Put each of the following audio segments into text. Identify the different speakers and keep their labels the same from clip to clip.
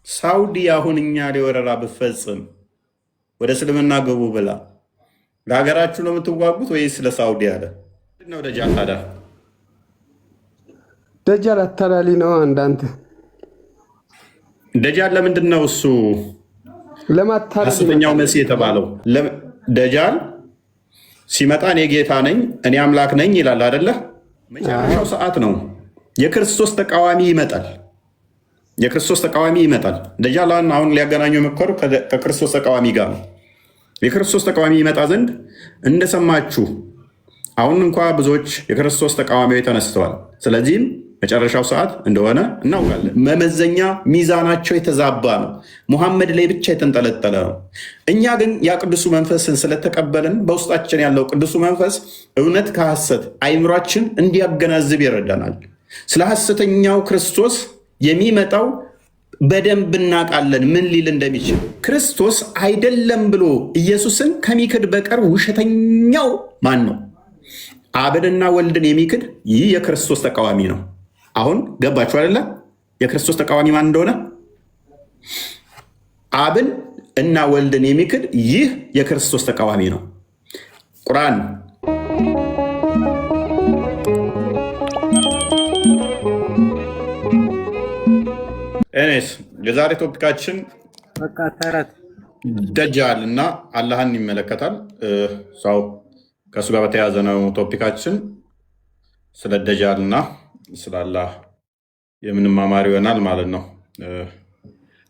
Speaker 1: ሳውዲ አሁን እኛ ሊወረራ ብፈጽም ወደ እስልምና ገቡ ብላ ለሀገራችሁ ነው የምትዋጉት ወይስ ለሳውዲ አለ ነው? ደጃል ታዲያ
Speaker 2: ደጃል አታላሊ ነው። አንዳንተ
Speaker 1: ደጃል ለምንድን ነው እሱ
Speaker 2: ለማታላሊ
Speaker 1: ሐሰተኛው መሲህ የተባለው? ደጃል ሲመጣ እኔ ጌታ ነኝ እኔ አምላክ ነኝ ይላል አይደለ? መጨረሻው ሰዓት ነው። የክርስቶስ ተቃዋሚ ይመጣል። የክርስቶስ ተቃዋሚ ይመጣል። ደጃል አሁን ሊያገናኙ የመከሩ ከክርስቶስ ተቃዋሚ ጋር ነው። የክርስቶስ ተቃዋሚ ይመጣ ዘንድ እንደሰማችሁ አሁን እንኳ ብዙዎች የክርስቶስ ተቃዋሚዎች ተነስተዋል። ስለዚህም መጨረሻው ሰዓት እንደሆነ እናውቃለን። መመዘኛ ሚዛናቸው የተዛባ ነው። ሙሐመድ ላይ ብቻ የተንጠለጠለ ነው። እኛ ግን ያ ቅዱሱ መንፈስን ስለተቀበልን በውስጣችን ያለው ቅዱሱ መንፈስ እውነት ከሐሰት አይምሯችን እንዲያገናዝብ ይረዳናል። ስለ ሐሰተኛው ክርስቶስ የሚመጣው በደንብ እናውቃለን ምን ሊል እንደሚችል። ክርስቶስ አይደለም ብሎ ኢየሱስን ከሚክድ በቀር ውሸተኛው ማን ነው? አብንና ወልድን የሚክድ ይህ የክርስቶስ ተቃዋሚ ነው። አሁን ገባችሁ አይደለ? የክርስቶስ ተቃዋሚ ማን እንደሆነ። አብን እና ወልድን የሚክድ ይህ የክርስቶስ ተቃዋሚ ነው። ቁርአን እኔስ የዛሬ ቶፒካችን ደጃል እና አላህን ይመለከታል። ሰው ከእሱ ጋር በተያያዘ ነው ቶፒካችን። ስለ ደጃል እና ስለ አላህ የምንማማር ይሆናል ማለት ነው።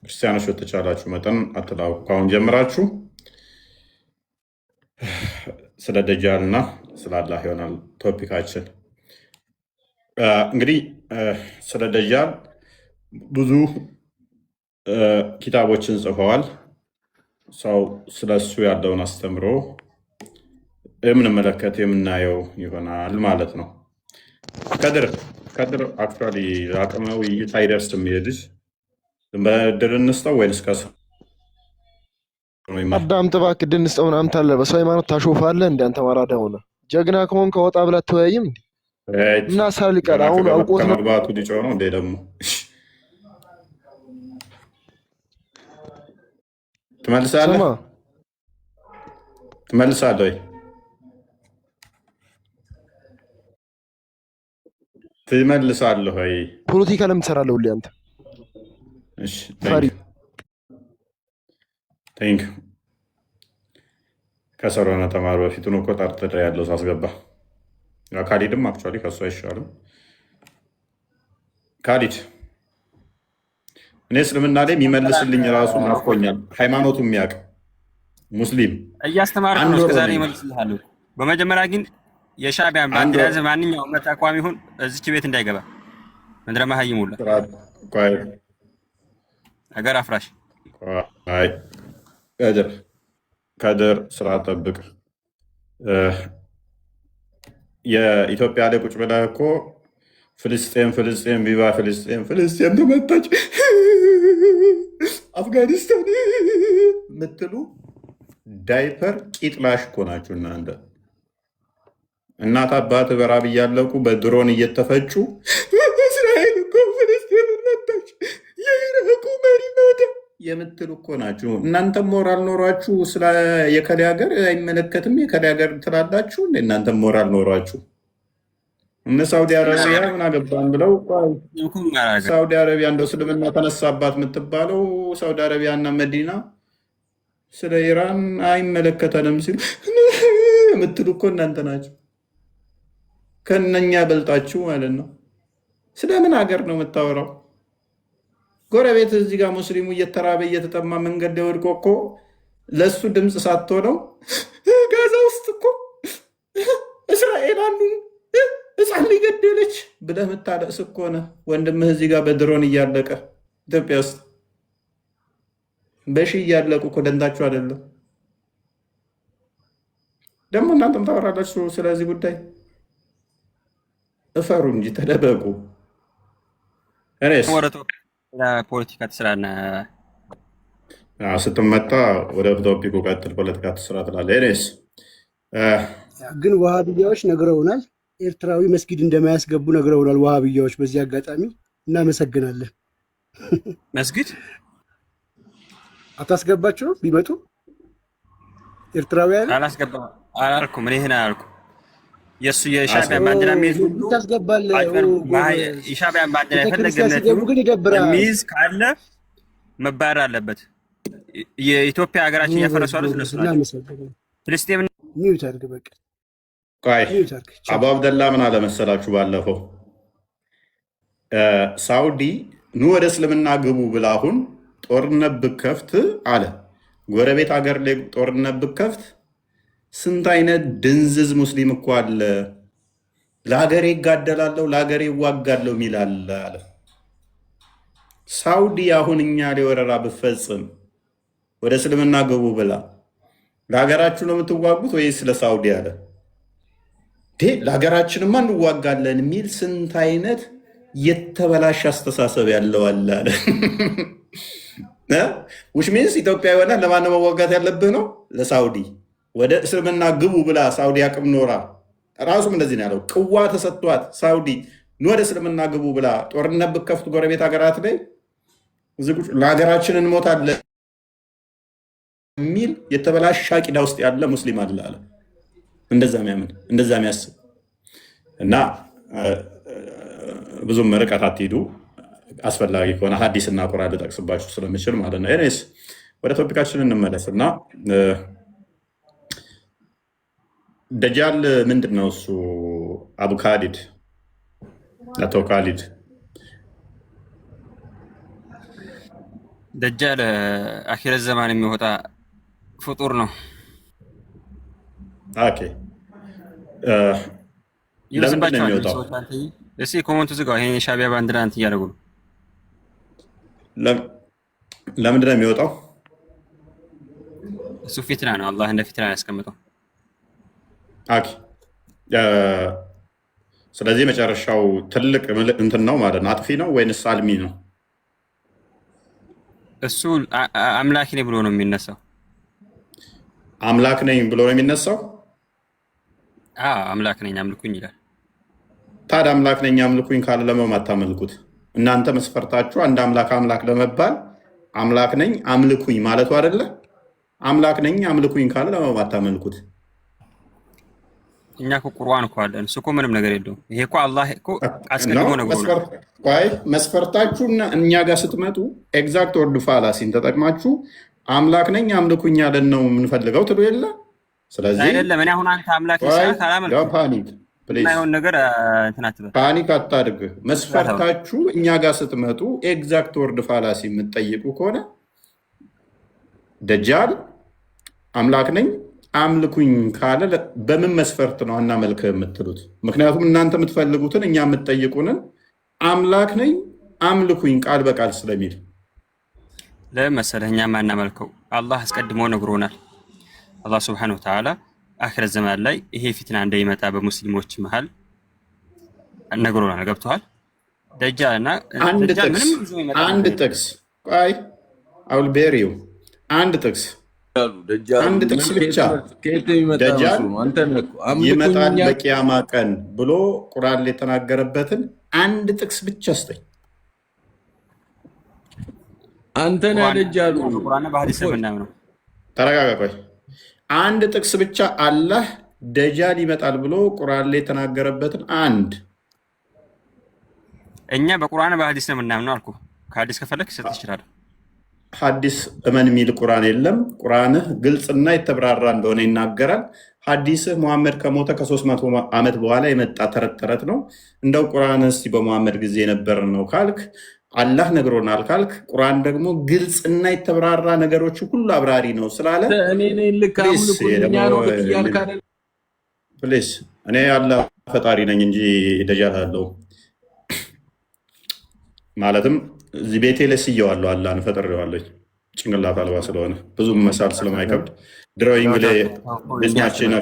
Speaker 1: ክርስቲያኖች በተቻላችሁ መጠን አትላው ካሁን ጀምራችሁ ስለ ደጃል እና ስለ አላህ ይሆናል ቶፒካችን። እንግዲህ ስለ ደጃል ብዙ ኪታቦችን ጽፈዋል። ሰው ስለሱ ያለውን አስተምሮ የምንመለከት የምናየው ይሆናል ማለት ነው። ከድር አክቹዋሊ አቅመ ውይይት አይደርስም። ይሄድሽ በድር እንስጠው ወይንስ ከሱ
Speaker 3: አዳም ጥባክ ድል እንስጠው ምናምን ታለ በሰው ሃይማኖት ታሾፋለህ። እንደ አንተ ማራዳ ሆነ ጀግና ከሆን ከወጣ ብላ ተወያይም እንዴ እና ሳልቀር አሁን አውቆት ነው
Speaker 1: መግባቱ ዲጮ ነው እንዴ ደግሞ ትመልሳለህ ወይ? ትመልሳለህ ወይ?
Speaker 3: ፖለቲካ ለምን ትሰራለህ ሁሌ አንተ?
Speaker 1: እሺ ቴንክ ከሰሮና ተማሩ በፊቱን እኮ ጠርጥሬ ያለው ሳስገባ ካሊድም አክቹዋሊ ከሱ አይሻልም። ካሊድ እኔ እስልምና ላይ የሚመልስልኝ ራሱ ናፍቆኛል። ሃይማኖቱ የሚያውቅ ሙስሊም
Speaker 4: እያስተማርኩ ነው እስከዛሬ ይመልስልሃለሁ። በመጀመሪያ ግን የሻዕቢያን ባንዲራ ያዘ ማንኛውም እምነት አቋም ይሁን እዚች ቤት እንዳይገባ ምድረ መሀይም ሁላ ሀገር አፍራሽ
Speaker 1: ከድር ስራ ጠብቅ። የኢትዮጵያ ላይ ቁጭ ብለህ እኮ ፍልስጤም ቪቫ ፍልስጤም ተመታች አፍጋኒስታን የምትሉ ዳይፐር ቂጥላሽ እኮ ናችሁ እናንተ። እናት አባት በራብ እያለቁ በድሮን እየተፈጩ እስራኤል እኮ ፍልስጤም መታች የኢራቁ መሪ ሞተ የምትሉ እኮ ናችሁ እናንተ። ሞራል ኖሯችሁ ስለ የከሌ ሀገር አይመለከትም የከሌ ሀገር ትላላችሁ። እናንተ ሞራል ኖሯችሁ እነ ሳውዲ አረቢያ ምን አገባን ብለው ሳውዲ አረቢያ እንደው እስልምና ተነሳባት የምትባለው ሳውዲ አረቢያ እና መዲና ስለ ኢራን አይመለከተንም ሲሉ የምትሉ እኮ እናንተ ናቸው። ከነኛ በልጣችሁ ማለት ነው። ስለምን ሀገር ነው የምታወራው? ጎረቤት እዚህ ጋር ሙስሊሙ እየተራበ እየተጠማ መንገድ ላይ ወድቆ እኮ ለእሱ ድምፅ ሳትሆነው ጋዛ ውስጥ እኮ እስራኤል አንዱ ህፃን ሊገደለች ብለህ የምታለቅስ እኮ ነህ። ወንድምህ እዚህ ጋር በድሮን እያለቀ ኢትዮጵያ ውስጥ በሺ እያለቁ እኮ ደንታችሁ አይደለም። ደግሞ እናንተም ታወራላችሁ ስለዚህ ጉዳይ። እፈሩ እንጂ ተደበቁ። እኔስ
Speaker 4: ፖለቲካ ትስራና
Speaker 1: ስትመጣ ወደ ቶፒኩ ቀጥል። ፖለቲካ ትስራ ትላለህ። እኔስ
Speaker 5: ግን ዋሃብያዎች ነግረውናል። ኤርትራዊ መስጊድ እንደማያስገቡ ነግረውናል ዋሃብያዎች። በዚህ አጋጣሚ እናመሰግናለን።
Speaker 4: መስጊድ
Speaker 5: አታስገባቸው ቢመጡ ኤርትራውያን
Speaker 4: አላስገባም አላልኩም። እኔ ይሄን አላልኩም። የእሱ የሻዕቢያን ባንዲራ የሚይዝ ሁሉ
Speaker 5: ታስገባለህ።
Speaker 4: የሻዕቢያን ባንዲራ የፈለገ እምነት የሚይዝ ካለ መባረር አለበት። የኢትዮጵያ ሀገራችን እያፈረሱ ያሉት እነሱ ናቸው። ፍልስጤም
Speaker 5: ሚዩት አድርግ በቃ።
Speaker 1: አቡ አብደላ ምን አለ መሰላችሁ? ባለፈው ሳውዲ ኑ ወደ እስልምና ግቡ ብላ አሁን ጦርነት ብከፍት አለ ጎረቤት ሀገር ላይ ጦርነት ብከፍት ስንት አይነት ድንዝዝ ሙስሊም እኮ አለ፣ ለሀገሬ ይጋደላለሁ ለሀገሬ ይዋጋለሁ ሚላል አለ። ሳውዲ አሁን እኛ ላይ ወረራ ብፈጽም ወደ እስልምና ግቡ ብላ ለሀገራችሁ ነው የምትዋጉት ወይስ ለሳውዲ አለ። ለሀገራችንማ እንዋጋለን የሚል ስንት አይነት የተበላሽ አስተሳሰብ ያለው አለ አለ። ውሽ ሚንስ ኢትዮጵያ የሆነ ለማን መዋጋት ያለብህ ነው? ለሳውዲ። ወደ እስልምና ግቡ ብላ ሳውዲ አቅም ኖራ ራሱም እንደዚህ ነው ያለው። ቅዋ ተሰጥቷት ሳውዲ ወደ እስልምና ግቡ ብላ ጦርነት ብከፍት ጎረቤት ሀገራት ላይ ለሀገራችን እንሞታለን የሚል የተበላሽ አቂዳ ውስጥ ያለ ሙስሊም አለ አለ። እንደዛ የሚያምን እንደዛ የሚያስብ እና ብዙም ርቀት አትሂዱ። አስፈላጊ ከሆነ ሀዲስ እና ቁርአን ልጠቅስባችሁ ስለምችል ማለት ነው። ኤኒዌይስ ወደ ቶፒካችን እንመለስ እና ደጃል ምንድን ነው እሱ? አቡ ካሊድ አቶ ካሊድ
Speaker 4: ደጃል አኺረት ዘማን የሚወጣ ፍጡር ነው።
Speaker 1: ኦኬ ለምንድን ነው የሚወጣው?
Speaker 4: እስኪ ኮመንቱ ዝጋው። ይሄን የሻዕቢያ ባንዲራ እንትን እያደረጉ ነው።
Speaker 1: ለምንድን ነው የሚወጣው?
Speaker 4: እሱ ፊትና ነው። አላህ እንደ ፊትና ያስቀምጠው።
Speaker 1: ኦኬ ስለዚህ መጨረሻው ትልቅ እንትን ነው ማለት ነው። አጥፊ ነው ወይንስ አልሚ ነው?
Speaker 4: እሱ አምላክ ነኝ ብሎ ነው የሚነሳው።
Speaker 1: አምላክ ነኝ ብሎ ነው የሚነሳው።
Speaker 4: አምላክ ነኝ አምልኩኝ ይላል።
Speaker 1: ታዲያ አምላክ ነኝ አምልኩኝ ካለ ለምን አታመልኩት? እናንተ መስፈርታችሁ አንድ አምላክ ለመባል አምላክ ነኝ አምልኩኝ ማለቱ አይደለ? አምላክ ነኝ አምልኩኝ ካለ ለምን አታመልኩት?
Speaker 4: እኛ እኮ ቁርአን እኮ አለን። እሱ እኮ ምንም ነገር የለውም። ይሄ እኮ አላህ እኮ አስቀድሞ ነው።
Speaker 1: መስፈርታችሁና እኛ ጋር ስትመጡ ኤግዛክት ወርድ ፋላሲን ተጠቅማችሁ አምላክ ነኝ አምልኩኝ ያለን ነው የምንፈልገው ትሉ የለ። ስለዚህ
Speaker 4: አይደለም እኔ አሁን አንተ አምላክ ይሰራል ካላመልኩ
Speaker 1: ፓኒክ አታድርግ። መስፈርታችሁ እኛ ጋር ስትመጡ ኤግዛክት ወርድ ፋላሲ የምትጠይቁ ከሆነ ደጃል አምላክ ነኝ አምልኩኝ ካለ በምን መስፈርት ነው አናመልክ የምትሉት? ምክንያቱም እናንተ የምትፈልጉትን እኛ የምትጠይቁንን አምላክ ነኝ አምልኩኝ ቃል በቃል ስለሚል
Speaker 4: ለምን መሰለህ እኛ ማናመልከው አላህ አስቀድሞ ነግሮናል። አላህ ሱብሓነሁ ወተዓላ አኺረት ዘመን ላይ ይሄ ፊትና እንደሚመጣ በሙስሊሞች መሃል ነግሮናል። ገብቶሃል? ደጃልና
Speaker 1: አንድ ጥቅስ ቆይ አውል ቤሪው አንድ ጥቅስ ብቻ ደጃል ይመጣል በቂያማ ቀን ብሎ ቁርአን ላይ የተናገረበትን አንድ ጥቅስ ብቻ ስጠኝ።
Speaker 6: አንተና ደጃሉ
Speaker 4: ቁርአን በሐዲስ የምናምነው
Speaker 1: ተረጋጋ። ቆይ አንድ ጥቅስ ብቻ አላህ ደጃል ይመጣል ብሎ ቁርአን ላይ የተናገረበትን አንድ።
Speaker 4: እኛ በቁርአን በሐዲስ ነው የምናምነው አልኩ። ከሐዲስ ከፈለክ ሰጥ ይችላል።
Speaker 1: ሐዲስ እመን የሚል ቁርአን የለም። ቁርአንህ ግልጽና የተብራራ እንደሆነ ይናገራል። ሐዲስህ ሙሐመድ ከሞተ ከ300 ዓመት በኋላ የመጣ ተረት ነው። እንደው ቁርአን እስቲ በሙሐመድ ጊዜ የነበረ ነው ካልክ አላህ ነግሮናል ካልክ ቁርአን ደግሞ ግልጽና የተብራራ ነገሮች ሁሉ አብራሪ ነው ስላለ ፕሊስ እኔ አላህ ፈጣሪ ነኝ እንጂ ደጃል አለው ማለትም እዚህ ቤቴ ላይ ስየዋለሁ። አላህን ፈጥሬዋለሁ። ጭንቅላት አልባ ስለሆነ ብዙ መሳል ስለማይከብድ ድሮይንግ ላይ ቤስማችን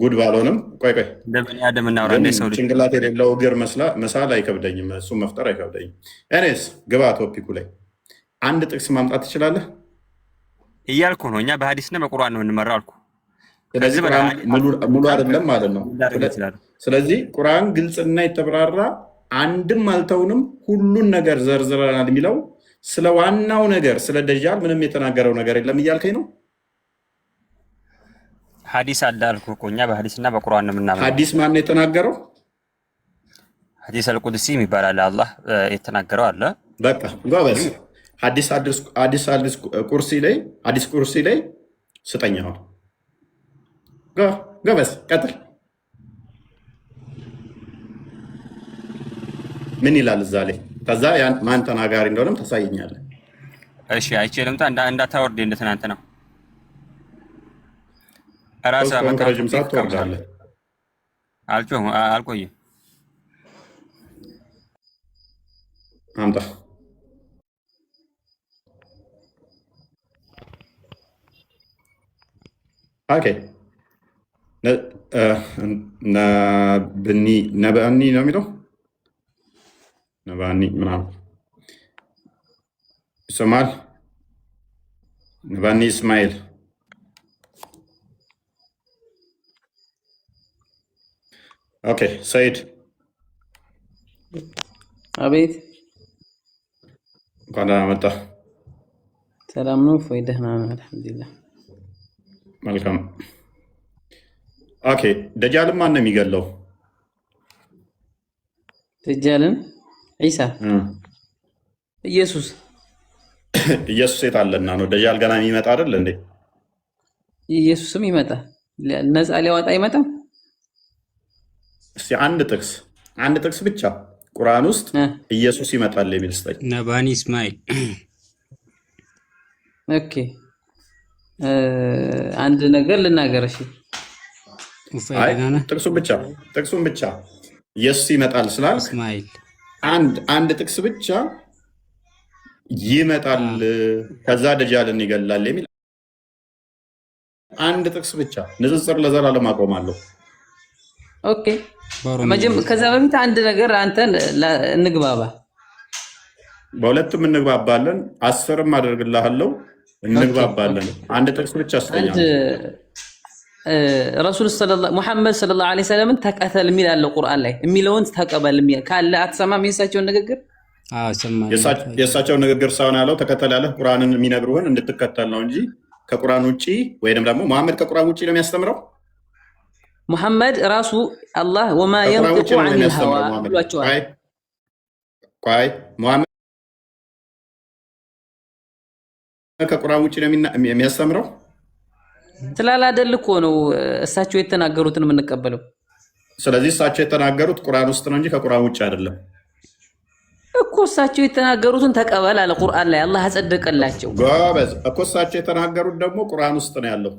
Speaker 1: ጉድ ባልሆንም ጭንቅላት የሌለው እግር መሳል አይከብደኝም። እሱ መፍጠር አይከብደኝም። እኔስ ግባ ቶፒኩ ላይ አንድ ጥቅስ ማምጣት ትችላለህ
Speaker 4: እያልኩ ነው። እኛ በሐዲስና በቁርአን ነው እንመራው አልኩ።
Speaker 1: ስለዚህ ሙሉ አይደለም ማለት ነው። ስለዚህ ቁርአን ግልጽና የተብራራ አንድም አልተውንም ሁሉን ነገር ዘርዝረናል የሚለው ስለ ዋናው ነገር ስለ ደጃል ምንም የተናገረው ነገር የለም እያልከኝ ነው?
Speaker 4: ሐዲስ አለ አልኩህ እኮ እኛ በሐዲስና በቁርአን ነው የምናምነው።
Speaker 1: ሐዲስ ማን ነው የተናገረው?
Speaker 4: ሐዲስ አልቁድሲ የሚባል አለ፣ አላህ የተናገረው አለ።
Speaker 1: በቃ ጎበዝ። ሐዲስ ቁርሲ ላይ ስጠኝ። አሁን ጎበዝ ቀጥል። ምን ይላል እዛ ላይ? ከዛ ማን ተናጋሪ እንደሆነም ታሳየኛለህ።
Speaker 4: እሺ አይቼ ልምጣ። እንዳታወርድ እንደ ትናንት ነው። ራስህ
Speaker 1: ረጅም ሰዓት ትወርዳለህ።
Speaker 4: አልቆይም።
Speaker 1: አምጣ። ኦኬ ነብኒ ነው የሚለው ነባኒ ምናምን ይሰማል። ነባኒ እስማኤል ኦኬ። ሰይድ
Speaker 7: አቤት።
Speaker 1: እንኳን ደህና መጣህ።
Speaker 7: ሰላም ነው ወይ? ደህና ነው አልሐምዱሊላህ።
Speaker 1: መልካም። ኦኬ ደጃልን ማን ነው የሚገለው?
Speaker 7: ደጃልን ዒሳ ኢየሱስ
Speaker 1: የት አለና ነው? ደጃል ገና የሚመጣ አይደል እንዴ?
Speaker 7: ኢየሱስም ይመጣል። ነፃ ሊያወጣ አይመጣም?
Speaker 1: እስቲ አንድ ጥቅስ ብቻ ቁርአን ውስጥ ኢየሱስ ይመጣል የሚል ስጠኝ።
Speaker 8: ነባኒ እስማኤል።
Speaker 7: ኦኬ አንድ ነገር ልናገር። እሺ
Speaker 1: ጥቅሱን ብቻ ኢየሱስ ይመጣል ስላልክ
Speaker 8: እስማኤል
Speaker 1: አንድ ጥቅስ ብቻ ይመጣል ከዛ ደጃልን ይገላል የሚል አንድ ጥቅስ ብቻ። ንጽጽር ለዘላለም አቆማለሁ።
Speaker 7: ኦኬ ከዛ በፊት አንድ ነገር አንተ እንግባባ።
Speaker 1: በሁለቱም እንግባባለን። 10ም አደርግልሃለሁ። እንግባባለን። አንድ ጥቅስ ብቻ አስተኛለሁ።
Speaker 7: ረሱል ሙሐመድ ሰለላሁ ዐለይሂ ወሰለም ተከተል የሚል አለ ቁርአን ላይ። የሚለውን ተቀበል ካለ አትሰማም? የእሳቸውን ንግግር
Speaker 1: የእሳቸውን ንግግር ሳይሆን ያለው ተከተል ያለህ ቁርአንን የሚነግሩህን እንድትከተል ነው እንጂ ከቁርአን ውጪ ወይንም ደግሞ መሐመድ ከቁርአን ውጪ ነው የሚያስተምረው።
Speaker 7: ሙሐመድ ራሱ አላህ ወማ የንጢቁ ዐኒል ሀዋ ብሏቸዋል።
Speaker 1: ቆይ ሙሐመድ ከቁርአን ውጪ ነው የሚያስተምረው
Speaker 7: ስላላደል እኮ ነው እሳቸው የተናገሩትን የምንቀበለው።
Speaker 1: ስለዚህ እሳቸው የተናገሩት ቁርአን ውስጥ ነው እንጂ ከቁርአን ውጪ አይደለም
Speaker 7: እኮ። እሳቸው የተናገሩትን ተቀበል አለ ቁርአን ላይ፣ አላህ አጸደቀላቸው።
Speaker 1: ጎበዝ እኮ። እሳቸው የተናገሩት ደግሞ ቁርአን ውስጥ ነው ያለው።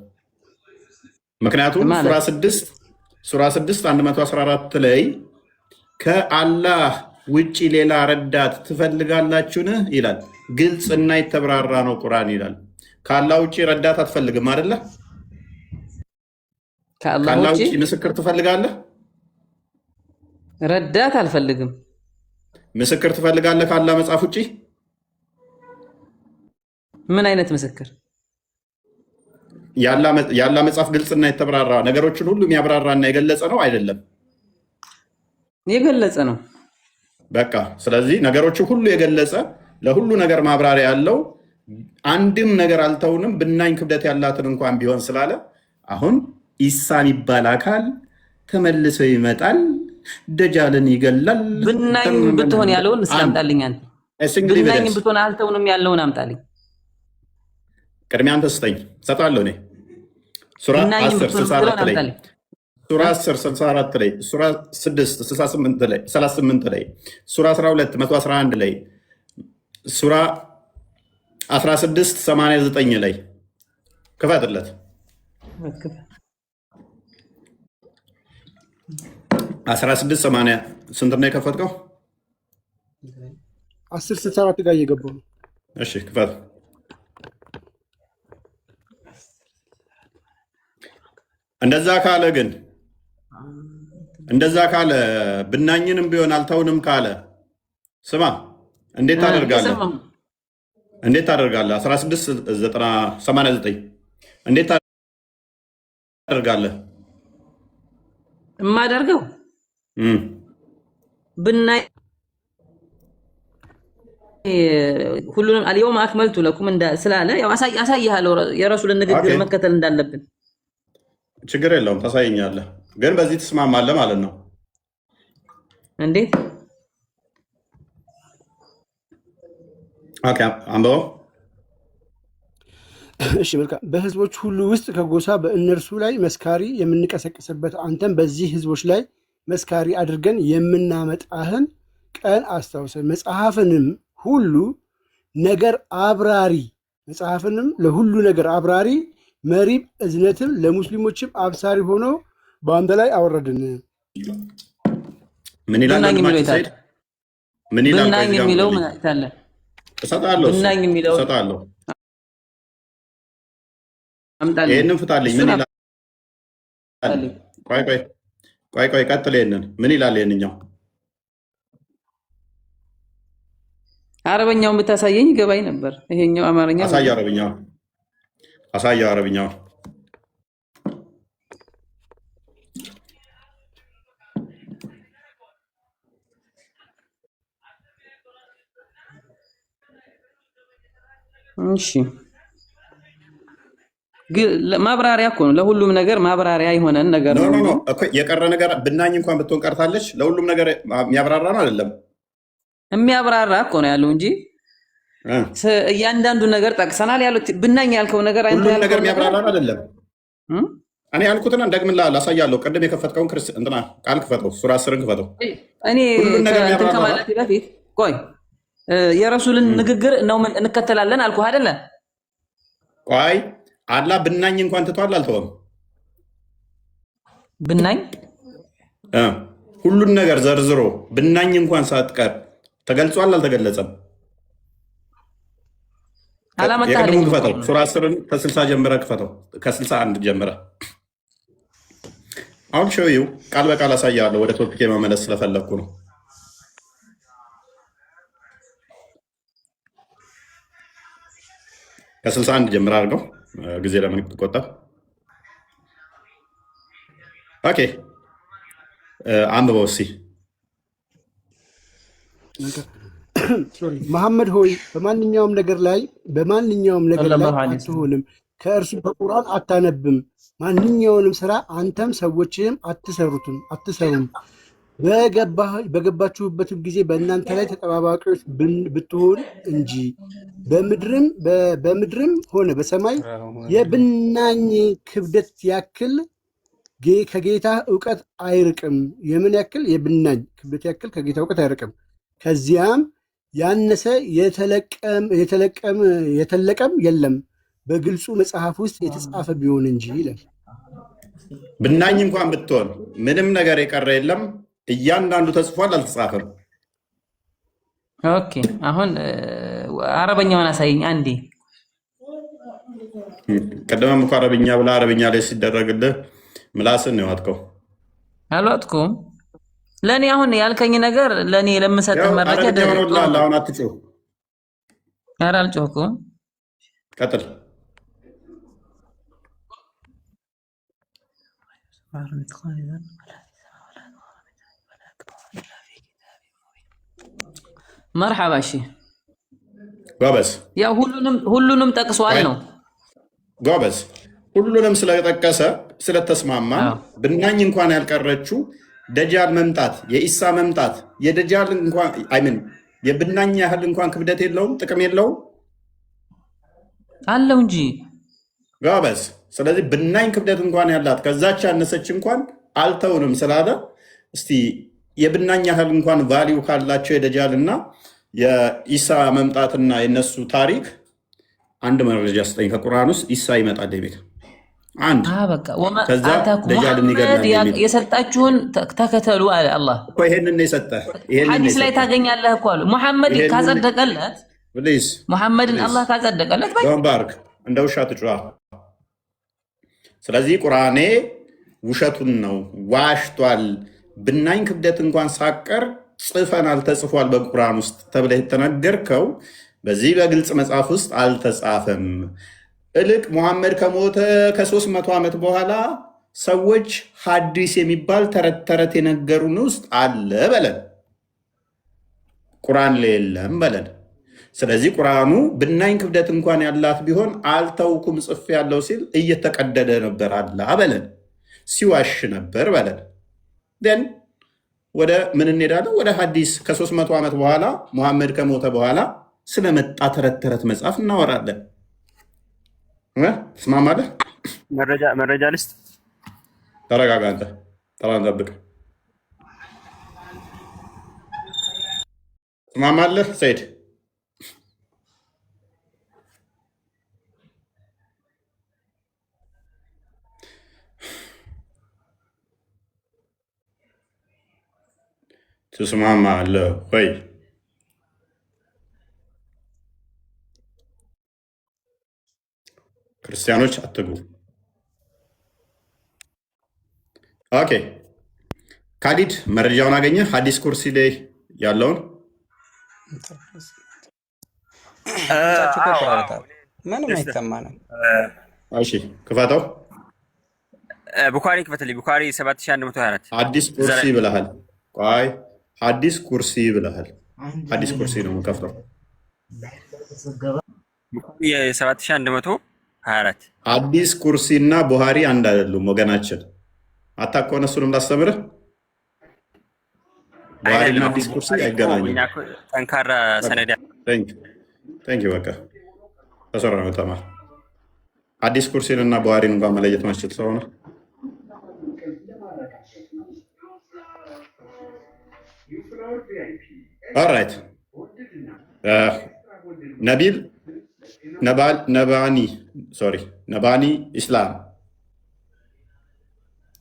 Speaker 1: ምክንያቱም ሱራ 6 114 ላይ ከአላህ ውጪ ሌላ ረዳት ትፈልጋላችሁን ይላል። ግልጽና የተብራራ ነው ቁርአን ይላል። ከአላህ ውጪ ረዳት አትፈልግም አይደለ? ከአላህ ውጪ ምስክር ትፈልጋለህ?
Speaker 7: ረዳት አልፈልግም።
Speaker 1: ምስክር ትፈልጋለህ ከአላህ መጽሐፍ ውጪ?
Speaker 7: ምን አይነት ምስክር?
Speaker 1: ያላ መጽሐፍ ግልጽና የተብራራ ነገሮችን ሁሉ የሚያብራራና የገለጸ ነው አይደለም?
Speaker 7: የገለጸ ነው።
Speaker 1: በቃ ስለዚህ ነገሮችን ሁሉ የገለጸ ለሁሉ ነገር ማብራሪያ ያለው አንድም ነገር አልተውንም ብናኝ ክብደት ያላትን እንኳን ቢሆን ስላለ አሁን ኢሳን ይባል አካል ተመልሶ ይመጣል፣ ደጃልን ይገላል።
Speaker 7: ብናኝ ብትሆን ያለውን እስላምጣልኝ። አንተ ብናኝ ብትሆን አልተውንም ያለውን አምጣልኝ።
Speaker 1: ቅድሚያ አንተ ስጠኝ፣ እሰጣለሁ እኔ። ሱራ 10:64 ላይ፣ ሱራ 10:64 ላይ፣ ሱራ 6:68 ላይ፣ 38 ላይ፣ ሱራ 12:111 ላይ፣ ሱራ 16:89 ላይ ክፈትለት። 16:80 ስንት ነው የከፈትከው?
Speaker 5: 10:64 ጋር እየገባሁ ነው።
Speaker 1: እሺ ክፈት። እንደዛ ካለ ብናኝንም ቢሆን አልተውንም ካለ ስማ፣ እንዴት ታደርጋለህ? 16:89 እንዴት ታደርጋለህ?
Speaker 7: የማደርገው ሁሉንም አልየውም አክመልቱ ለኩም ስላለ ያው አሳይሃለሁ የረሱልን ንግግር መከተል እንዳለብን።
Speaker 1: ችግር የለውም ታሳየኛለህ። ግን በዚህ ትስማማለህ ማለት ነው?
Speaker 7: እንዴት?
Speaker 1: ኦኬ አንበው።
Speaker 5: እሺ መልካም። በህዝቦች ሁሉ ውስጥ ከጎሳ በእነርሱ ላይ መስካሪ የምንቀሰቅስበት አንተም በዚህ ህዝቦች ላይ መስካሪ አድርገን የምናመጣህን ቀን አስታውሰን። መጽሐፍንም ሁሉ ነገር አብራሪ መጽሐፍንም ለሁሉ ነገር አብራሪ መሪም እዝነትም ለሙስሊሞችም አብሳሪ ሆኖ በአንተ ላይ አወረድን።
Speaker 1: ምን ይላል? ምን ይላል?
Speaker 7: ብናኝ የሚለው ምን አይታለ?
Speaker 1: እሰጣለሁ።
Speaker 7: ብናኝ የሚለው
Speaker 1: እሰጣለሁ።
Speaker 7: አምጣልኝ።
Speaker 1: ይሄንን ፍታልኝ። ምን ይላል? ቆይ ቀጥል። ይሄንን ምን ይላል? ይሄንኛው
Speaker 7: አረበኛውን ብታሳየኝ ገባኝ ነበር። ይሄኛው አማርኛ
Speaker 1: አሳየው። አረብኛው
Speaker 7: እሺ ማብራሪያ እኮ ነው። ለሁሉም ነገር ማብራሪያ የሆነን ነገር ነው።
Speaker 1: ኖ እኮ የቀረ ነገር ብናኝ እንኳን ብትሆን ቀርታለች። ለሁሉም ነገር የሚያብራራ ነው አይደለም? የሚያብራራ
Speaker 7: እኮ ነው ያለው እንጂ እያንዳንዱ ነገር ጠቅሰናል። ያሉት ብናኝ ያልከው ነገር
Speaker 1: ሁሉም ነገር የሚያብራራ ነው አይደለም? እኔ ያልኩትና ደግምልሃለሁ፣ አሳያለሁ። ቅድም የከፈትከውን እንትና ቃል ክፈተው፣ ሱራ 10 ክፈተው።
Speaker 7: እኔ ከማለት በፊት ቆይ የረሱልን ንግግር ነው እንከተላለን አልኩህ አይደለ?
Speaker 1: ቆይ አላህ ብናኝ እንኳን ትቷል አልተወም?
Speaker 7: ብናኝ
Speaker 1: ሁሉን ነገር ዘርዝሮ ብናኝ እንኳን ሳትቀር ተገልጿል አልተገለጸም? የቅድሙን ክፈተው፣ ሱራ 10 ከ60 ጀምረ ክፈተው፣ ከ61 ጀምረ። አሁን ሸዊው ቃል በቃል አሳያለሁ። ወደ ቶፒክ መመለስ ስለፈለግኩ ነው። ከ61 ጀምረ አድርገው ጊዜ ለምን ትቆጠብ? ኦኬ አንብበው እስኪ።
Speaker 5: መሐመድ ሆይ በማንኛውም ነገር ላይ አትሆንም፣ ከእርሱ በቁርአን አታነብም፣ ማንኛውንም ስራ አንተም ሰዎችህም አትሰሩም። በገባችሁበትም ጊዜ በእናንተ ላይ ተጠባባቂዎች ብትሆን እንጂ በምድርም ሆነ በሰማይ የብናኝ ክብደት ያክል ከጌታ እውቀት አይርቅም። የምን ያክል? የብናኝ ክብደት ያክል ከጌታ እውቀት አይርቅም። ከዚያም ያነሰ የተለቀም የለም በግልጹ መጽሐፍ ውስጥ የተጻፈ ቢሆን እንጂ ይላል።
Speaker 1: ብናኝ እንኳን ብትሆን ምንም ነገር የቀረ የለም። እያንዳንዱ ተጽፏል፣ አልተጻፈም።
Speaker 7: ኦኬ አሁን አረበኛውን አሳይኝ አንዴ።
Speaker 1: ቀደምም እኮ አረብኛ ብላ አረብኛ ላይ ሲደረግልህ ምላስን ነው ያዋጥከው።
Speaker 7: አልዋጥኩም። ለእኔ አሁን ያልከኝ ነገር ለእኔ ለምሰጥህ መረጃ
Speaker 1: አሁን አትጮህ።
Speaker 7: ኧረ አልጮህኩም።
Speaker 1: ቀጥል። መርሐባ። እሺ ጎበዝ።
Speaker 7: ያው ሁሉንም ጠቅሷል ነው
Speaker 1: ጎበዝ። ሁሉንም ስለጠቀሰ ስለተስማማ ብናኝ እንኳን ያልቀረችው ደጃል መምጣት፣ የኢሳ መምጣት የደጃል እንኳን አይምን የብናኝ ያህል እንኳን ክብደት የለውም፣ ጥቅም የለውም
Speaker 7: አለው እንጂ
Speaker 1: ጎበዝ። ስለዚህ ብናኝ ክብደት እንኳን ያላት ከዛች ያነሰች እንኳን አልተውንም ስላለ እስቲ የብናኝ ያህል እንኳን ቫሊዩ ካላቸው የደጃል እና የኢሳ መምጣትና የነሱ ታሪክ አንድ መረጃ ስጠኝ። ከቁርአን ውስጥ ኢሳ ይመጣል ቤት አንድ ከዛ ደጃልን ይገድላል።
Speaker 7: የሰጣችሁን ተከተሉ አለ አላህ እኮ።
Speaker 1: ይሄንን የሰጠህ
Speaker 7: ሐዲስ ላይ ታገኛለህ እኮ አሉ። ሙሐመድ ካጸደቀለት ሙሐመድን አላህ ካጸደቀለት
Speaker 1: ባርክ እንደ ውሻ ትጮህ። ስለዚህ ቁርአኔ ውሸቱን ነው፣ ዋሽቷል። ብናኝ ክብደት እንኳን ሳቀር ጽፈናል፣ ተጽፏል በቁርአን ውስጥ ተብለህ የተነገርከው በዚህ በግልጽ መጽሐፍ ውስጥ አልተጻፈም። እልቅ ሙሐመድ ከሞተ ከ300 ዓመት በኋላ ሰዎች ሐዲስ የሚባል ተረት ተረት የነገሩን ውስጥ አለ በለን፣ ቁርአን ላይ የለም በለን። ስለዚህ ቁርአኑ ብናኝ ክብደት እንኳን ያላት ቢሆን አልተውኩም ጽፍ ያለው ሲል እየተቀደደ ነበር አላህ በለን፣ ሲዋሽ ነበር በለን። ደን ወደ ምን እንሄዳለን? ወደ ሐዲስ ከ300 ዓመት በኋላ ሙሐመድ ከሞተ በኋላ ስለመጣ ተረት ተረት መጽሐፍ እናወራለን። ትስማማለህ?
Speaker 4: መረጃ ልስጥ።
Speaker 1: ተረጋጋ አንተ። ተራን ጠብቅ። ትስማማለህ ሰይድ? ትስማማለህ ወይ? ክርስቲያኖች አትግቡ። ኦኬ ካሊድ መረጃውን አገኘ? ሐዲስ ኩርሲ ላይ ያለውን
Speaker 2: ምንም አይተማ ነው።
Speaker 1: እሺ ክፈተው።
Speaker 4: ቡኻሪ ክፈትልኝ። ቡኻሪ 7124
Speaker 1: ሐዲስ ኩርሲ ብለሃል። ቆይ ሐዲስ ኩርሲ ብለሃል። ሐዲስ ኩርሲ ነው የምከፍተው።
Speaker 4: 7124
Speaker 1: ሐዲስ ኩርሲ እና ቡኻሪ አንድ አይደሉም ወገናችን። አታውቀው እሱንም ላስተምርህ። ቡኻሪ እና ሐዲስ ኩርሲ አይገናኙም።
Speaker 4: ጠንካራ ሰነድ
Speaker 1: ቴንክ ዩ በቃ ተሰራ ነው ተማር። ሐዲስ ኩርሲን እና ቡኻሪን እንኳን መለየት ማስችል ሰው ነው። ኦልራይት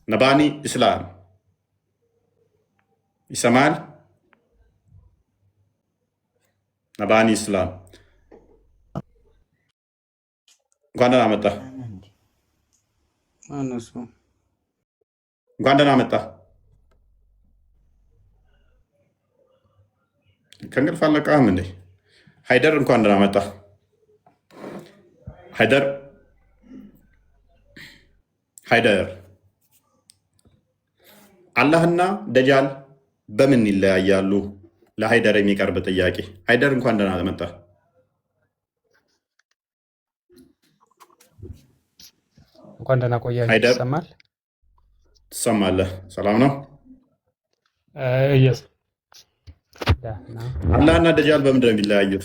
Speaker 1: ነባኒ ኢስላም ይሰማል። ነባኒ ኢስላም እንኳን ደህና መጣ። እንኳን ደህና መጣ። ከእንቅልፍ አልነቃህም እንዴ? ሃይደር እንኳን ደህና መጣ። ሃይደር አላህና ደጃል በምን ይለያያሉ? ለሃይደር የሚቀርብ ጥያቄ። ሃይደር እንኳን ደህና መጣ።
Speaker 8: እንኳን ደህና ቆያችሁ። ይሰማል?
Speaker 1: ትሰማለህ? ሰላም ነው? አላህና ደጃል በምንድን ነው የሚለያዩት?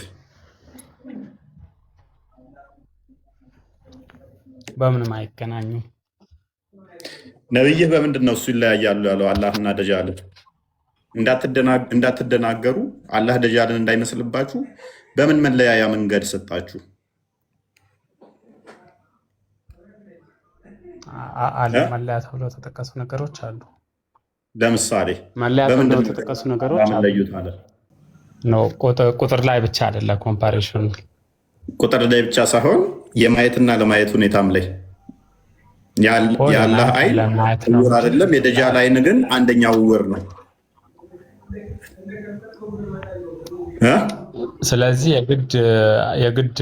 Speaker 8: በምንም አይገናኙም።
Speaker 1: ነብይህ በምንድን ነው እሱ ይለያያሉ ያለው? አላህና ደጃል እንዳትደናገሩ፣ አላህ ደጃልን እንዳይመስልባችሁ በምን መለያያ መንገድ ሰጣችሁ?
Speaker 8: መለያ ተብሎ የተጠቀሱ ነገሮች አሉ።
Speaker 1: ለምሳሌ
Speaker 8: መለያ ተብሎ የተጠቀሱ ነገሮች አሉ። ቁጥር ላይ ብቻ አይደለ ኮምፓሪሽን፣ ቁጥር ላይ ብቻ ሳይሆን የማየትና ለማየት ሁኔታም ላይ
Speaker 1: የአላህ አይን እውር አይደለም። የደጃል አይን ግን አንደኛው እውር ነው።
Speaker 8: ስለዚህ የግድ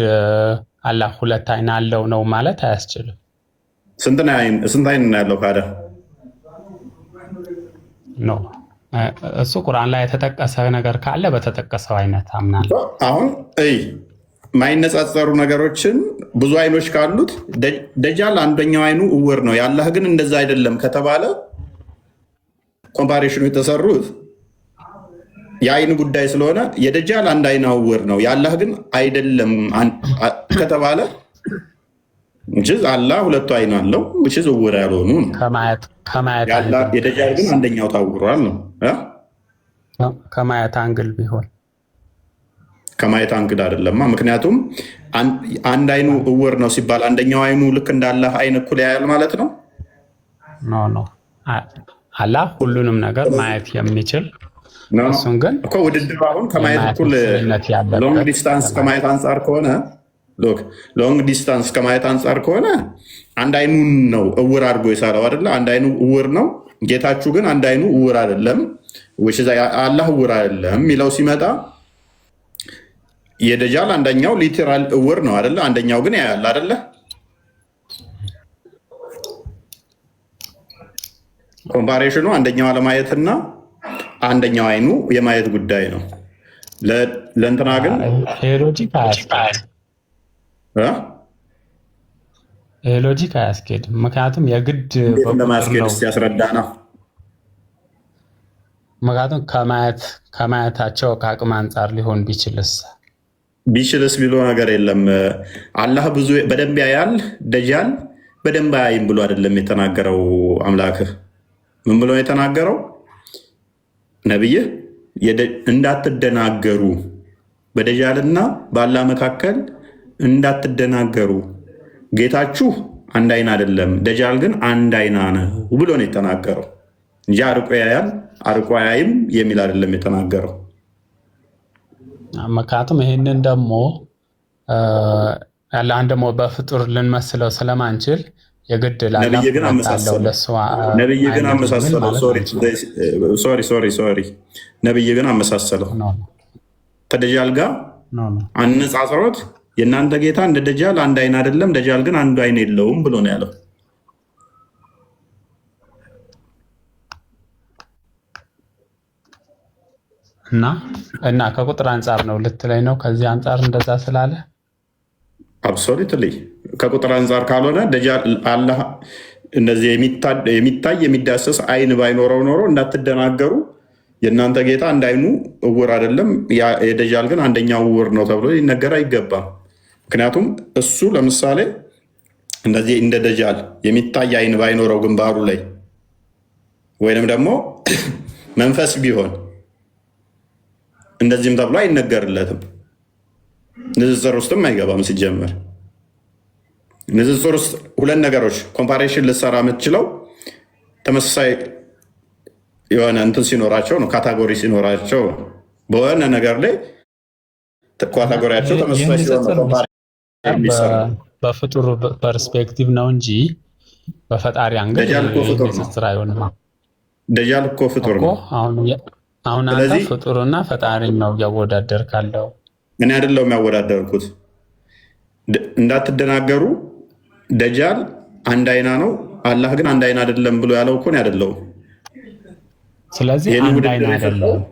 Speaker 8: አላህ ሁለት አይን አለው ነው ማለት አያስችልም።
Speaker 1: ስንት አይን ነው ያለው ካደ?
Speaker 8: ነው እሱ ቁርአን ላይ የተጠቀሰ ነገር ካለ በተጠቀሰው አይነት አምናለሁ።
Speaker 1: አሁን ማይነጻጸሩ ነገሮችን ብዙ አይኖች ካሉት ደጃል አንደኛው አይኑ እውር ነው፣ የአላህ ግን እንደዛ አይደለም ከተባለ ኮምፓሬሽኑ የተሰሩት የአይን ጉዳይ ስለሆነ የደጃል አንድ አይና እውር ነው፣ የአላህ ግን አይደለም ከተባለ አላህ ሁለቱ አይን አለው እውር ያልሆኑ ነው። የደጃል ግን አንደኛው ታውሯል ነው።
Speaker 8: ከማየት አንግል ቢሆን
Speaker 1: ከማየት አንግል አይደለማ። ምክንያቱም አንድ አይኑ እውር ነው ሲባል አንደኛው አይኑ ልክ እንዳላህ አይን እኩል ያያል ማለት ነው።
Speaker 8: ኖ አላህ ሁሉንም ነገር ማየት የሚችል እሱን ግን
Speaker 1: እኮ ውድድር አሁን ከማየት እኩል ሎንግ ዲስታንስ ከማየት አንጻር ከሆነ ሎንግ ዲስታንስ ከማየት አንጻር ከሆነ አንድ አይኑን ነው እውር አድርጎ የሰራው አይደለ? አንድ አይኑ እውር ነው። ጌታችሁ ግን አንድ አይኑ እውር አይደለም፣ አላህ እውር አይደለም የሚለው ሲመጣ የደጃል አንደኛው ሊትራል እውር ነው አይደለ? አንደኛው ግን ያያል አይደለ? ኮምፓሬሽኑ አንደኛው አለማየትና አንደኛው አይኑ የማየት ጉዳይ ነው። ለእንትና ግን
Speaker 9: ሎጂክ አያስኬድም። ምክንያቱም የግድ
Speaker 1: ለማስኬድ ያስረዳ ነው።
Speaker 9: ምክንያቱም ከማየታቸው ከአቅም አንጻር ሊሆን ቢችልስ
Speaker 1: ቢሎ ነገር የለም። አላህ ብዙ በደንብ ያያል፣ ደጃል በደንብ አያይም ብሎ አይደለም የተናገረው። አምላክህ ምን ብሎ የተናገረው? ነብይህ እንዳትደናገሩ፣ በደጃልና በአላህ መካከል እንዳትደናገሩ፣ ጌታችሁ አንድ አይን አይደለም፣ ደጃል ግን አንድ አይና ነው ብሎ ነው የተናገረው እንጂ አርቆ ያያል አርቆ አያይም የሚል አይደለም የተናገረው።
Speaker 9: ምክንያቱም ይህንን ደግሞ አላህን ደግሞ በፍጡር ልንመስለው ስለማንችል የግድ
Speaker 1: ነብይ ግን አመሳሰለው። ነብይ ግን አመሳሰለው ከደጃል ጋር አነጻጽሮት የእናንተ ጌታ እንደ ደጃል አንድ አይን አይደለም፣ ደጃል ግን አንዱ አይን የለውም ብሎ ነው ያለው።
Speaker 9: እና ከቁጥር አንጻር ነው ልትለኝ ነው? ከዚህ አንጻር እንደዛ ስላለ
Speaker 1: አብሶሉትሊ ከቁጥር አንጻር ካልሆነ ደጃል አላህ እነዚህ የሚታይ የሚዳሰስ አይን ባይኖረው ኖሮ እንዳትደናገሩ፣ የእናንተ ጌታ አንድ አይኑ እውር አይደለም፣ የደጃል ግን አንደኛው እውር ነው ተብሎ ሊነገር አይገባም። ምክንያቱም እሱ ለምሳሌ እንደዚህ እንደ ደጃል የሚታይ አይን ባይኖረው ግንባሩ ላይ ወይንም ደግሞ መንፈስ ቢሆን እንደዚህም ተብሎ አይነገርለትም። ንጽጽር ውስጥም አይገባም። ሲጀመር ንጽጽር ውስጥ ሁለት ነገሮች ኮምፓሬሽን ልትሰራ የምትችለው ተመሳሳይ የሆነ እንትን ሲኖራቸው ነው፣ ካታጎሪ ሲኖራቸው ነው። በሆነ ነገር ላይ ካታጎሪያቸው ተመሳሳይ ሲሆን
Speaker 9: በፍጡር ፐርስፔክቲቭ ነው እንጂ በፈጣሪ አንገድ ንጽጽር አይሆንም።
Speaker 1: ደጃል እኮ ፍጡር ነው።
Speaker 9: አሁን አንተ ፍጡርና ፈጣሪ ነው እያወዳደር ካለው።
Speaker 1: እኔ አይደለሁም ያወዳደርኩት። እንዳትደናገሩ ደጃል አንድ አይና ነው፣ አላህ ግን አንድ አይና አይደለም ብሎ ያለው እኮ ነው አይደለሁም።
Speaker 9: ስለዚህ አንድ አይና አይደለም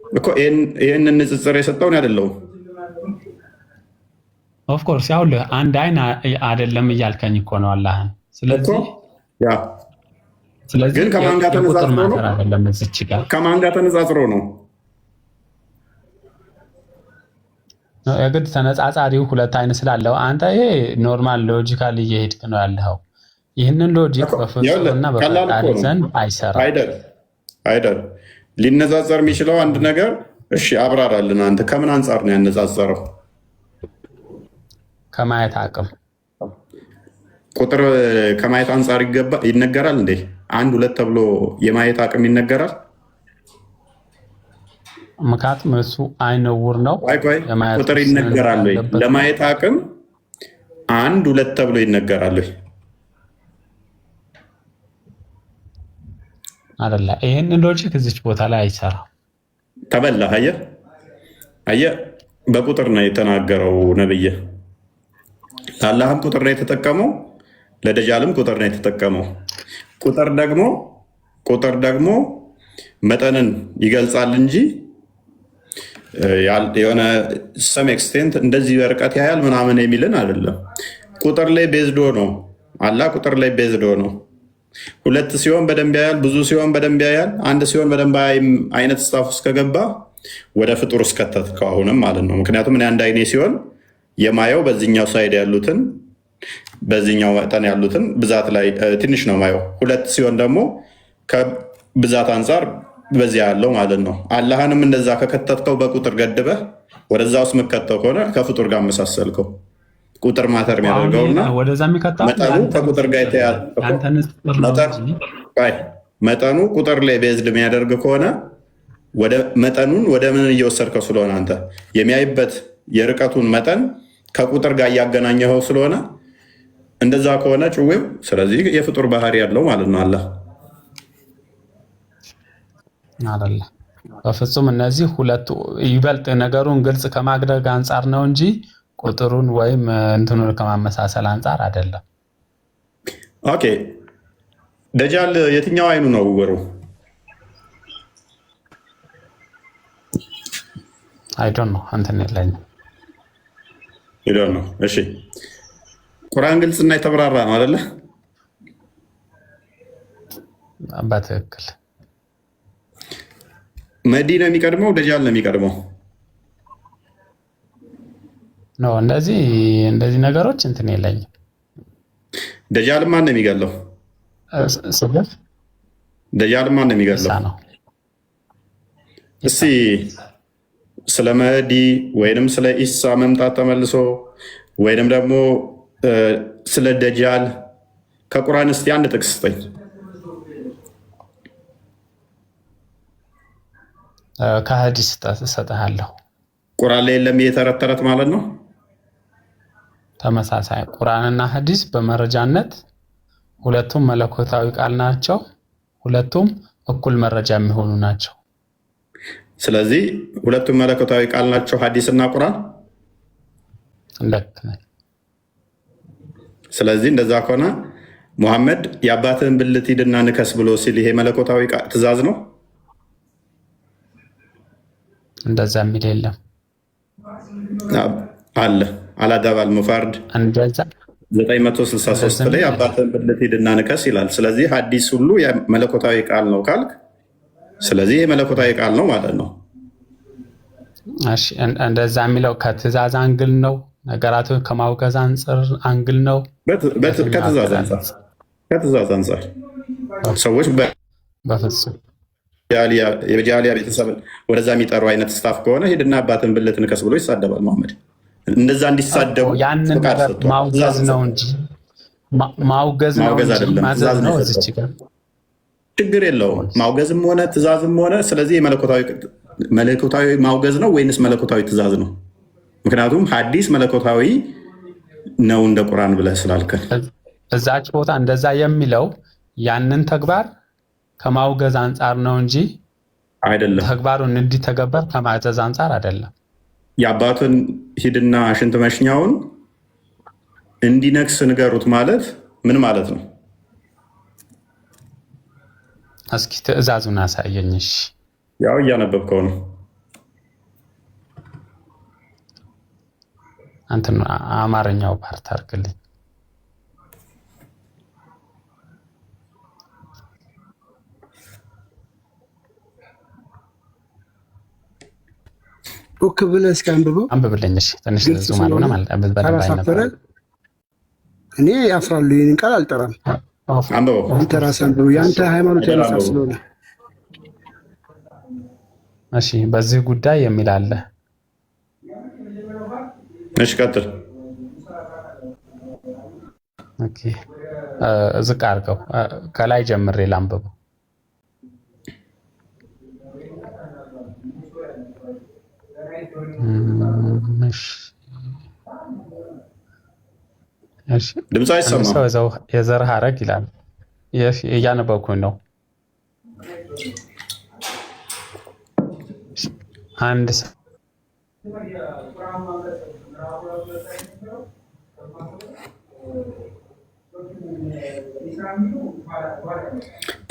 Speaker 1: እኮ ይሄንን ንጽጽር የሰጠው ነው አይደለሁም።
Speaker 9: ኦፍ ኮርስ ያው አንድ አይና አይደለም እያልከኝ እኮ ነው አላህን። ስለዚህ
Speaker 1: ግን ከማን ጋር ተነጻጽሮ ነው? ከማን ጋር ተነጻጽሮ ነው?
Speaker 9: የግድ ተነጻጻሪው ሁለት አይን ስላለው አንተ ይሄ ኖርማል ሎጂካል እየሄድክ ነው ያለው። ይህንን ሎጂክ በፍጹምና በፈጣሪ ዘንድ አይሰራም።
Speaker 1: አይደል ሊነጻጸር የሚችለው አንድ ነገር እሺ፣ አብራራልን። አንተ ከምን አንጻር ነው ያነጻጸረው?
Speaker 9: ከማየት አቅም
Speaker 1: ቁጥር ከማየት አንጻር ይነገራል እንዴ? አንድ ሁለት ተብሎ የማየት አቅም ይነገራል?
Speaker 9: ምክንያቱም እሱ አይነ ዕውር ነው።
Speaker 1: ቁጥር ይነገራል ወይ? ለማየት አቅም አንድ ሁለት ተብሎ ይነገራል ወይ?
Speaker 9: አይደለ? ይሄንን ሎጂክ እዚች ቦታ ላይ አይሰራም።
Speaker 1: ተበላ። አየህ፣ በቁጥር ነው የተናገረው ነብይ። ለአላህም ቁጥር ነው የተጠቀመው፣ ለደጃልም ቁጥር ነው የተጠቀመው። ቁጥር ደግሞ መጠንን ይገልጻል እንጂ የሆነ ሰም ኤክስቴንት እንደዚህ በርቀት ያያል ምናምን የሚልን አይደለም። ቁጥር ላይ ቤዝዶ ነው። አላህ ቁጥር ላይ ቤዝዶ ነው። ሁለት ሲሆን በደንብ ያያል፣ ብዙ ሲሆን በደንብ ያያል፣ አንድ ሲሆን በደንብ አይነት ስታፍ ውስጥ ከገባ ወደ ፍጡር እስከተትከው አሁንም ማለት ነው። ምክንያቱም እኔ አንድ አይኔ ሲሆን የማየው በዚህኛው ሳይድ ያሉትን በዚህኛው መጠን ያሉትን ብዛት ላይ ትንሽ ነው ማየው። ሁለት ሲሆን ደግሞ ከብዛት አንጻር በዚያ ያለው ማለት ነው። አላህንም እንደዛ ከከተትከው በቁጥር ገድበህ ወደዛ ውስጥ የምከተው ከሆነ ከፍጡር ጋር መሳሰልከው። ቁጥር ማተር የሚያደርገውና መጠኑ ከቁጥር ጋር የተያዘ መጠኑ ቁጥር ላይ ቤዝድ የሚያደርግ ከሆነ ወደ መጠኑን ወደ ምን እየወሰድከው ስለሆነ አንተ የሚያይበት የርቀቱን መጠን ከቁጥር ጋር እያገናኘኸው ስለሆነ እንደዛ ከሆነ ጭዌው ስለዚህ የፍጡር ባህሪ ያለው ማለት ነው። አላህ
Speaker 9: አይደለ? በፍጹም እነዚህ ሁለቱ ይበልጥ ነገሩን ግልጽ ከማድረግ አንጻር ነው እንጂ ቁጥሩን ወይም እንትኑን ከማመሳሰል አንጻር አይደለም።
Speaker 1: ኦኬ፣ ደጃል የትኛው አይኑ ነው ዕውሩ?
Speaker 9: አይ ዶንት ኖ እንትን የለኝም።
Speaker 1: ነው። እሺ ቁርአን ግልጽና የተብራራ ነው አይደለ?
Speaker 9: በትክክል
Speaker 1: መህዲ ነው የሚቀድመው ደጃል ነው የሚቀድመው?
Speaker 9: ነው እንደዚህ ነገሮች እንትን የለኝም።
Speaker 1: ደጃል ማን ነው የሚገለው? ደጃል ማን ነው የሚገለው? እስቲ ስለ መህዲ ወይንም ስለ ኢሳ መምጣት ተመልሶ ወይንም ደግሞ ስለ ደጃል ከቁርአን እስቲ አንድ ጥቅስ ስጠኝ።
Speaker 9: ከሐዲስ እሰጥሃለሁ።
Speaker 1: ቁርአን ላይ የለም የተረት ተረት ማለት ነው።
Speaker 9: ተመሳሳይ ቁርአንና ሐዲስ በመረጃነት ሁለቱም መለኮታዊ ቃል ናቸው። ሁለቱም እኩል መረጃ የሚሆኑ ናቸው።
Speaker 1: ስለዚህ ሁለቱም መለኮታዊ ቃል ናቸው ሐዲስና ቁርአን። ስለዚህ እንደዛ ከሆነ ሙሐመድ የአባትህን ብልት ሂድና ንከስ ብሎ ሲል ይሄ መለኮታዊ ትእዛዝ ነው?
Speaker 9: እንደዛ የሚል የለም
Speaker 1: አለ። አላዳባል ሙፋርድ 963 ላይ አባትህን ብልት ሂድና ንከስ ይላል። ስለዚህ ሐዲስ ሁሉ መለኮታዊ ቃል ነው ካልክ ስለዚህ የመለኮታዊ ቃል ነው ማለት ነው።
Speaker 9: እሺ እንደዛ የሚለው ከትእዛዝ አንግል ነው፣ ነገራቶች ከማውገዝ አንግል ነው። ከትእዛዝ አንጻር ሰዎች በፍጹም
Speaker 1: የጃሊያ ቤተሰብን ወደዛ የሚጠሩ አይነት ስታፍ ከሆነ ሄድና አባትን ብልት ንከስ ብሎ ይሳደባል መሐመድ። እንደዛ እንዲሳደቡ
Speaker 9: ያንን ነገር ማውገዝ ነው እንጂ ማውገዝ አይደለም፣ ትእዛዝ ነው። እዚች ጋር
Speaker 1: ችግር የለውም ማውገዝም ሆነ ትእዛዝም ሆነ። ስለዚህ መለኮታዊ ማውገዝ ነው ወይንስ መለኮታዊ ትእዛዝ ነው? ምክንያቱም ሐዲስ መለኮታዊ ነው እንደ ቁርአን ብለህ ስላልከን
Speaker 9: እዛች ቦታ እንደዛ የሚለው ያንን ተግባር ከማውገዝ አንጻር ነው እንጂ
Speaker 1: አይደለም።
Speaker 9: ተግባሩን እንዲተገበር ከማዘዝ አንጻር አይደለም።
Speaker 1: የአባቱን ሂድና ሽንት መሽኛውን እንዲነክስ ንገሩት ማለት ምን ማለት ነው?
Speaker 9: እስኪ ትዕዛዙን አሳየኝ። እሺ
Speaker 1: ያው እያነበብከው ነው።
Speaker 9: አንተን አማርኛው ፓርት አድርግልኝ።
Speaker 5: ኦክ ብለህ እስኪ
Speaker 9: አንብብልኝ። እሺ ትንሽ ዙም አልሆነ ማለት
Speaker 5: ካላሳፈረ እኔ ያፍራሉ። ይህንን ቃል አልጠራም። አንተ ራስህ አንብበው። የአንተ ሃይማኖት ያነሳ ስለሆነ
Speaker 9: እሺ በዚህ ጉዳይ የሚል አለ።
Speaker 1: እሺ ቀጥል።
Speaker 9: ኦኬ ዝቅ አድርገው ከላይ ጀምሬ ላንብበው።
Speaker 1: ድምፅ አይሰማም።
Speaker 9: የዘር ሐረግ ይላል። እያነበብኩኝ ነው። አንድ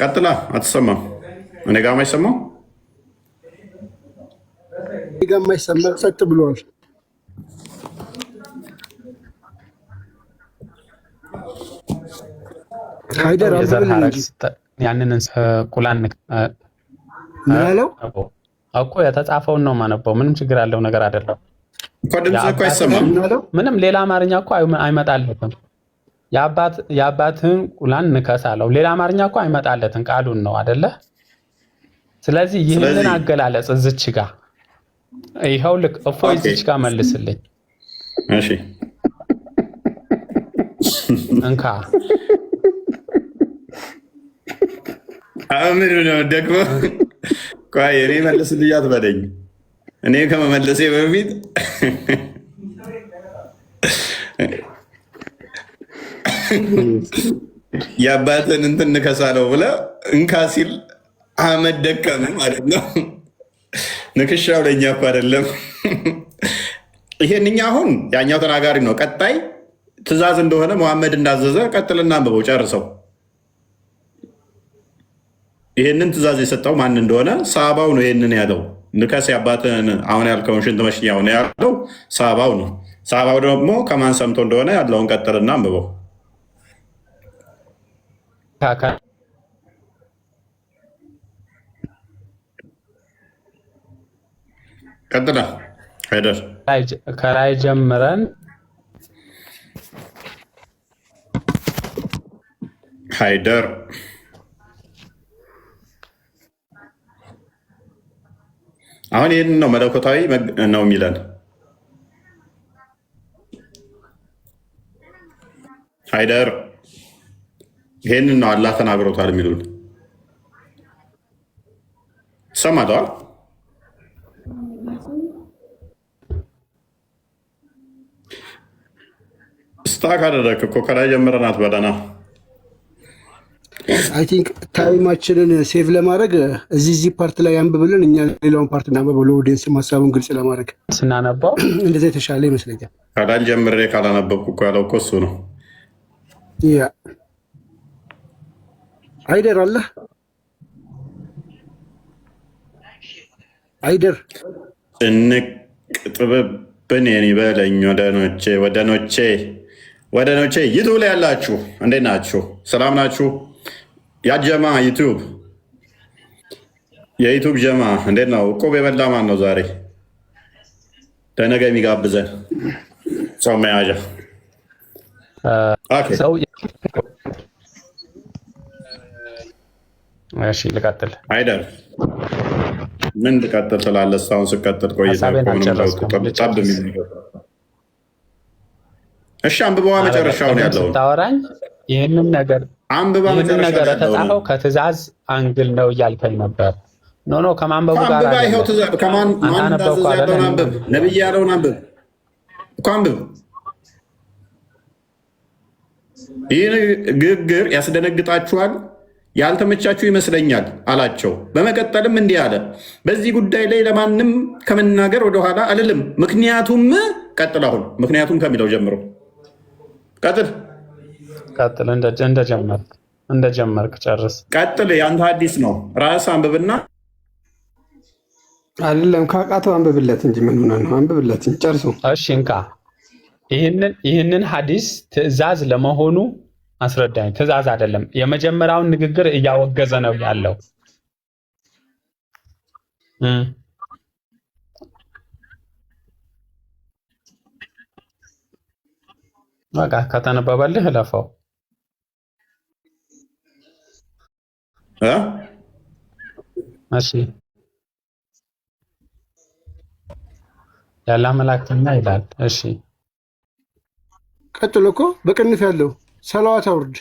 Speaker 1: ቀጥላ አትሰማም። እኔ ጋር የማይሰማው
Speaker 5: የማይሰማ ጸጥ ብሏል። ሃይደር
Speaker 9: ያንን ቁላን
Speaker 5: ምናለው
Speaker 9: እኮ የተጻፈውን ነው ማነበው። ምንም ችግር ያለው ነገር አይደለም
Speaker 1: እኮ። ድምፅ እኮ አይሰማም።
Speaker 9: ምንም ሌላ አማርኛ እኮ አይመጣለትም። የአባትህን ቁላን ንከስ አለው። ሌላ አማርኛ እኮ አይመጣለትም። ቃሉን ነው አይደለ? ስለዚህ ይህንን አገላለጽ እዚች ጋር ይኸው ልክ እፎይ እዚች ጋር መልስልኝ።
Speaker 1: እሺ
Speaker 9: እንካ
Speaker 1: አምር ነው ደግሞ ቆይ እኔ መልስልኝ አትበለኝ። እኔ ከመመለሴ በፊት የአባትን እንትን ንከሳለው ብለህ እንካ ሲል አህመድ ደከመ ማለት ነው። ንክሻው ለእኛ እኮ አይደለም። ይሄንኛ አሁን ያኛው ተናጋሪ ነው። ቀጣይ ትእዛዝ እንደሆነ መሐመድ እንዳዘዘ ቀጥልና አንብበው ጨርሰው። ይሄንን ትእዛዝ የሰጠው ማን እንደሆነ ሰሃባው ነው ይሄንን ያለው። ንከስ የአባትህን አሁን ያልከውን ሽንት መሽኛው ነው ያለው ሳባው ነው። ሳባው ደግሞ ከማን ሰምቶ እንደሆነ ያለውን ቀጥልና አንብበው። ቀጥላ ሀይደር
Speaker 9: ከላይ ጀምረን
Speaker 1: ሀይደር አሁን ይህን ነው መለኮታዊ ነው የሚለን። ሀይደር ይህንን ነው አላህ ተናግሮታል የሚሉን ሰማተዋል። ስታክ አደረግክ እኮ ከላይ ጀምረናት በደህና
Speaker 5: አይ ቲንክ ታይማችንን ሴቭ ለማድረግ እዚህ ፓርት ላይ አንብብልን፣ እኛ ሌላውን ፓርት እናንብበው ለኦዲየንስ ሀሳቡን ግልጽ ለማድረግ
Speaker 9: ስናነባው
Speaker 5: እንደዛ የተሻለ ይመስለኛል።
Speaker 1: ከላይ ጀምሬ ካላነበብኩ እኮ ያለው እኮ እሱ ነው።
Speaker 5: ያ አይደር አለ አይደር
Speaker 1: ጭንቅ ጥብብን የኔ በለኝ ወደኖቼ ዩቱብ ላይ ያላችሁ እንዴት ናችሁ? ሰላም ናችሁ? ያጀማ ዩቱብ የዩቱብ ጀማ እንዴት ነው? እቁብ የበላ ማን ነው ዛሬ ለነገ የሚጋብዘን ሰው መያዣ?
Speaker 9: እሺ ልቀጥል።
Speaker 1: አይደር ምን ልቀጥል ትላለህ? እስካሁን ስቀጥል ቆይተህ ጠብ የሚል እሺ አንብበዋ መጨረሻውን ያለውን
Speaker 9: ታወራኝ። ይህንን ነገር የተጻፈው ከትእዛዝ አንግል ነው እያልከኝ ነበር። ኖ ከማንበቡ ጋር
Speaker 1: ነብይ ያለውን አንብብ እኮ አንብብ። ይህ ንግግር ያስደነግጣችኋል፣ ያልተመቻችሁ ይመስለኛል አላቸው። በመቀጠልም እንዲህ አለ፣ በዚህ ጉዳይ ላይ ለማንም ከመናገር ወደኋላ አልልም። ምክንያቱም ቀጥል። አሁን ምክንያቱም ከሚለው ጀምሮ ቀጥል።
Speaker 9: እንደጀመርክ ጨርስ።
Speaker 1: ቀጥል። የአንተ አዲስ ነው፣ ራስ አንብብና
Speaker 2: አይደለም ካቃተው አንብብለት እንጂ ምን ሆነ ነው? አንብብለት እንጂ ጨርሱ።
Speaker 9: እሺ እንካ ይህንን ሐዲስ ትዕዛዝ ለመሆኑ አስረዳኝ። ትዕዛዝ አይደለም። የመጀመሪያውን ንግግር እያወገዘ ነው ያለው። በቃ ከተነበበልህ እለፈው። እሺ ያለ መላእክተኛ ይላል። እሺ
Speaker 5: ቀጥሎ እኮ በቅንፍ ያለው ሰላዋት አውርድ።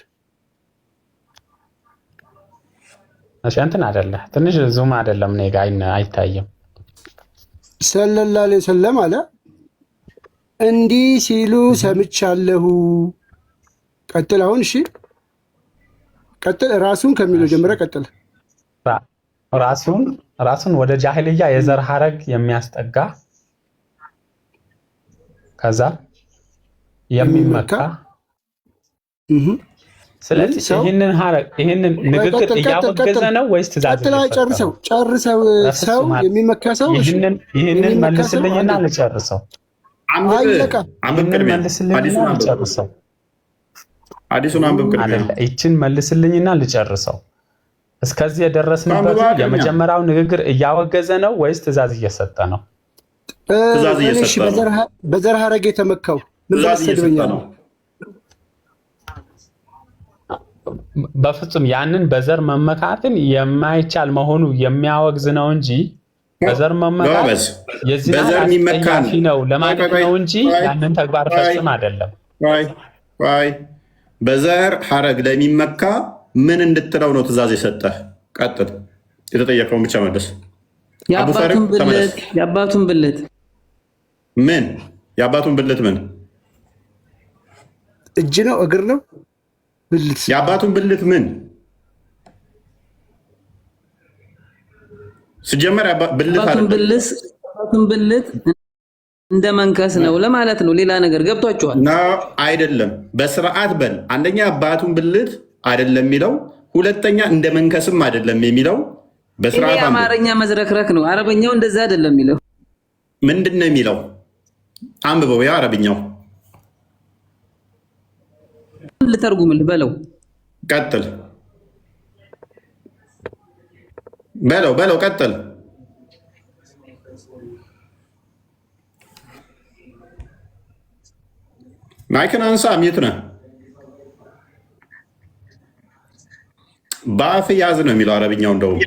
Speaker 9: እሺ እንትን አይደለ ትንሽ ዙም አይደለም እኔ ጋር አይታይም።
Speaker 5: ሰለላሁ ዐለይሂ ወሰለም አለ እንዲህ ሲሉ ሰምቻለሁ። ቀጥል አሁን። እሺ ቀጥል። ራሱን ከሚለው ጀምረ ቀጥል።
Speaker 9: ራሱን ወደ ጃሂልያ የዘር ሐረግ የሚያስጠጋ ከዛ የሚመካ ስለዚህ ይህንን ንግግር እያወገዘ ነው ወይስ ትእዛዝ?
Speaker 5: ጨርሰው ሰው የሚመካ ሰው
Speaker 9: ይህንን መልስልኝና ልጨርሰው።
Speaker 1: አዲሱን አንብብ ቅድሚያ።
Speaker 9: ይችን መልስልኝና ልጨርሰው። እስከዚህ የደረስንበት የመጀመሪያው ንግግር እያወገዘ ነው ወይስ ትእዛዝ እየሰጠ ነው?
Speaker 5: በዘር ሐረግ የተመካው ምን ነው?
Speaker 9: በፍጹም ያንን በዘር መመካትን የማይቻል መሆኑ የሚያወግዝ ነው እንጂ በዘር መመካት የዚህ አስጠያፊ ነው ለማለት ነው እንጂ ያንን ተግባር ፈጽም አይደለም።
Speaker 1: በዘር ሐረግ ለሚመካ ምን እንድትለው ነው ትእዛዝ የሰጠህ? ቀጥል። የተጠየቀውን ብቻ መልስ።
Speaker 7: የአባቱን ብልት
Speaker 1: ምን? የአባቱን ብልት ምን?
Speaker 5: እጅ ነው እግር ነው? ብልት።
Speaker 1: የአባቱን ብልት ምን? ሲጀመር
Speaker 7: የአባቱን ብልት እንደ መንከስ ነው ለማለት ነው። ሌላ ነገር ገብቷችኋል?
Speaker 1: አይደለም። በስርዓት በል። አንደኛ የአባቱን ብልት አይደለም የሚለው፣ ሁለተኛ እንደ መንከስም አይደለም የሚለው። በስርዓት
Speaker 7: አማርኛ መዝረክረክ ነው። አረበኛው እንደዛ አይደለም የሚለው።
Speaker 1: ምንድን ነው የሚለው? አንብበው። ያ አረብኛው
Speaker 7: ልተርጉምልህ በለው።
Speaker 1: ቀጥል በለው ቀጥል። ማይክን አንሳ። ሚት ነህ። በአፍ ያዝ ነው የሚለው አረብኛው። እንደውም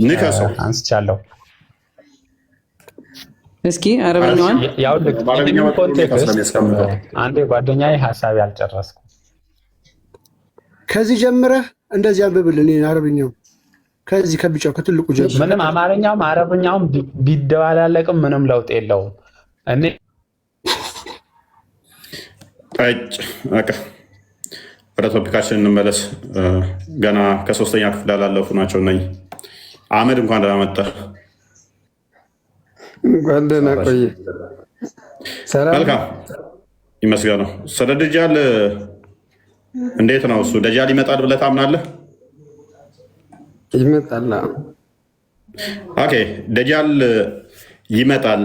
Speaker 1: ንከሰው።
Speaker 9: አንስቻለሁ።
Speaker 7: እስኪ አረበኛውን
Speaker 9: ኮንቴክስት አንዴ ጓደኛዬ ሀሳብ ያልጨረስኩ
Speaker 5: ከዚህ ጀምረህ እንደዚህ አንብብልን። አረብኛው ከዚህ ከቢጫው ከትልቁ ጀምረህ
Speaker 9: ምንም አማርኛውም አረብኛውም ቢደባላለቅም ምንም ለውጥ የለውም። እኔ
Speaker 1: ወደ ቶፒካችን እንመለስ። ገና ከ3ኛ ክፍል ያላለፉ ናቸው እነኝ። አህመድ እንኳን ደህና መጣህ።
Speaker 2: እንኳን ደህና ቆየህ።
Speaker 1: መልካም ይመስገነው። ስለ ደጃል እንዴት ነው እሱ? ደጃል ይመጣል ብለህ ታምናለህ?
Speaker 2: ይመጣል።
Speaker 1: ኦኬ፣ ደጃል ይመጣል።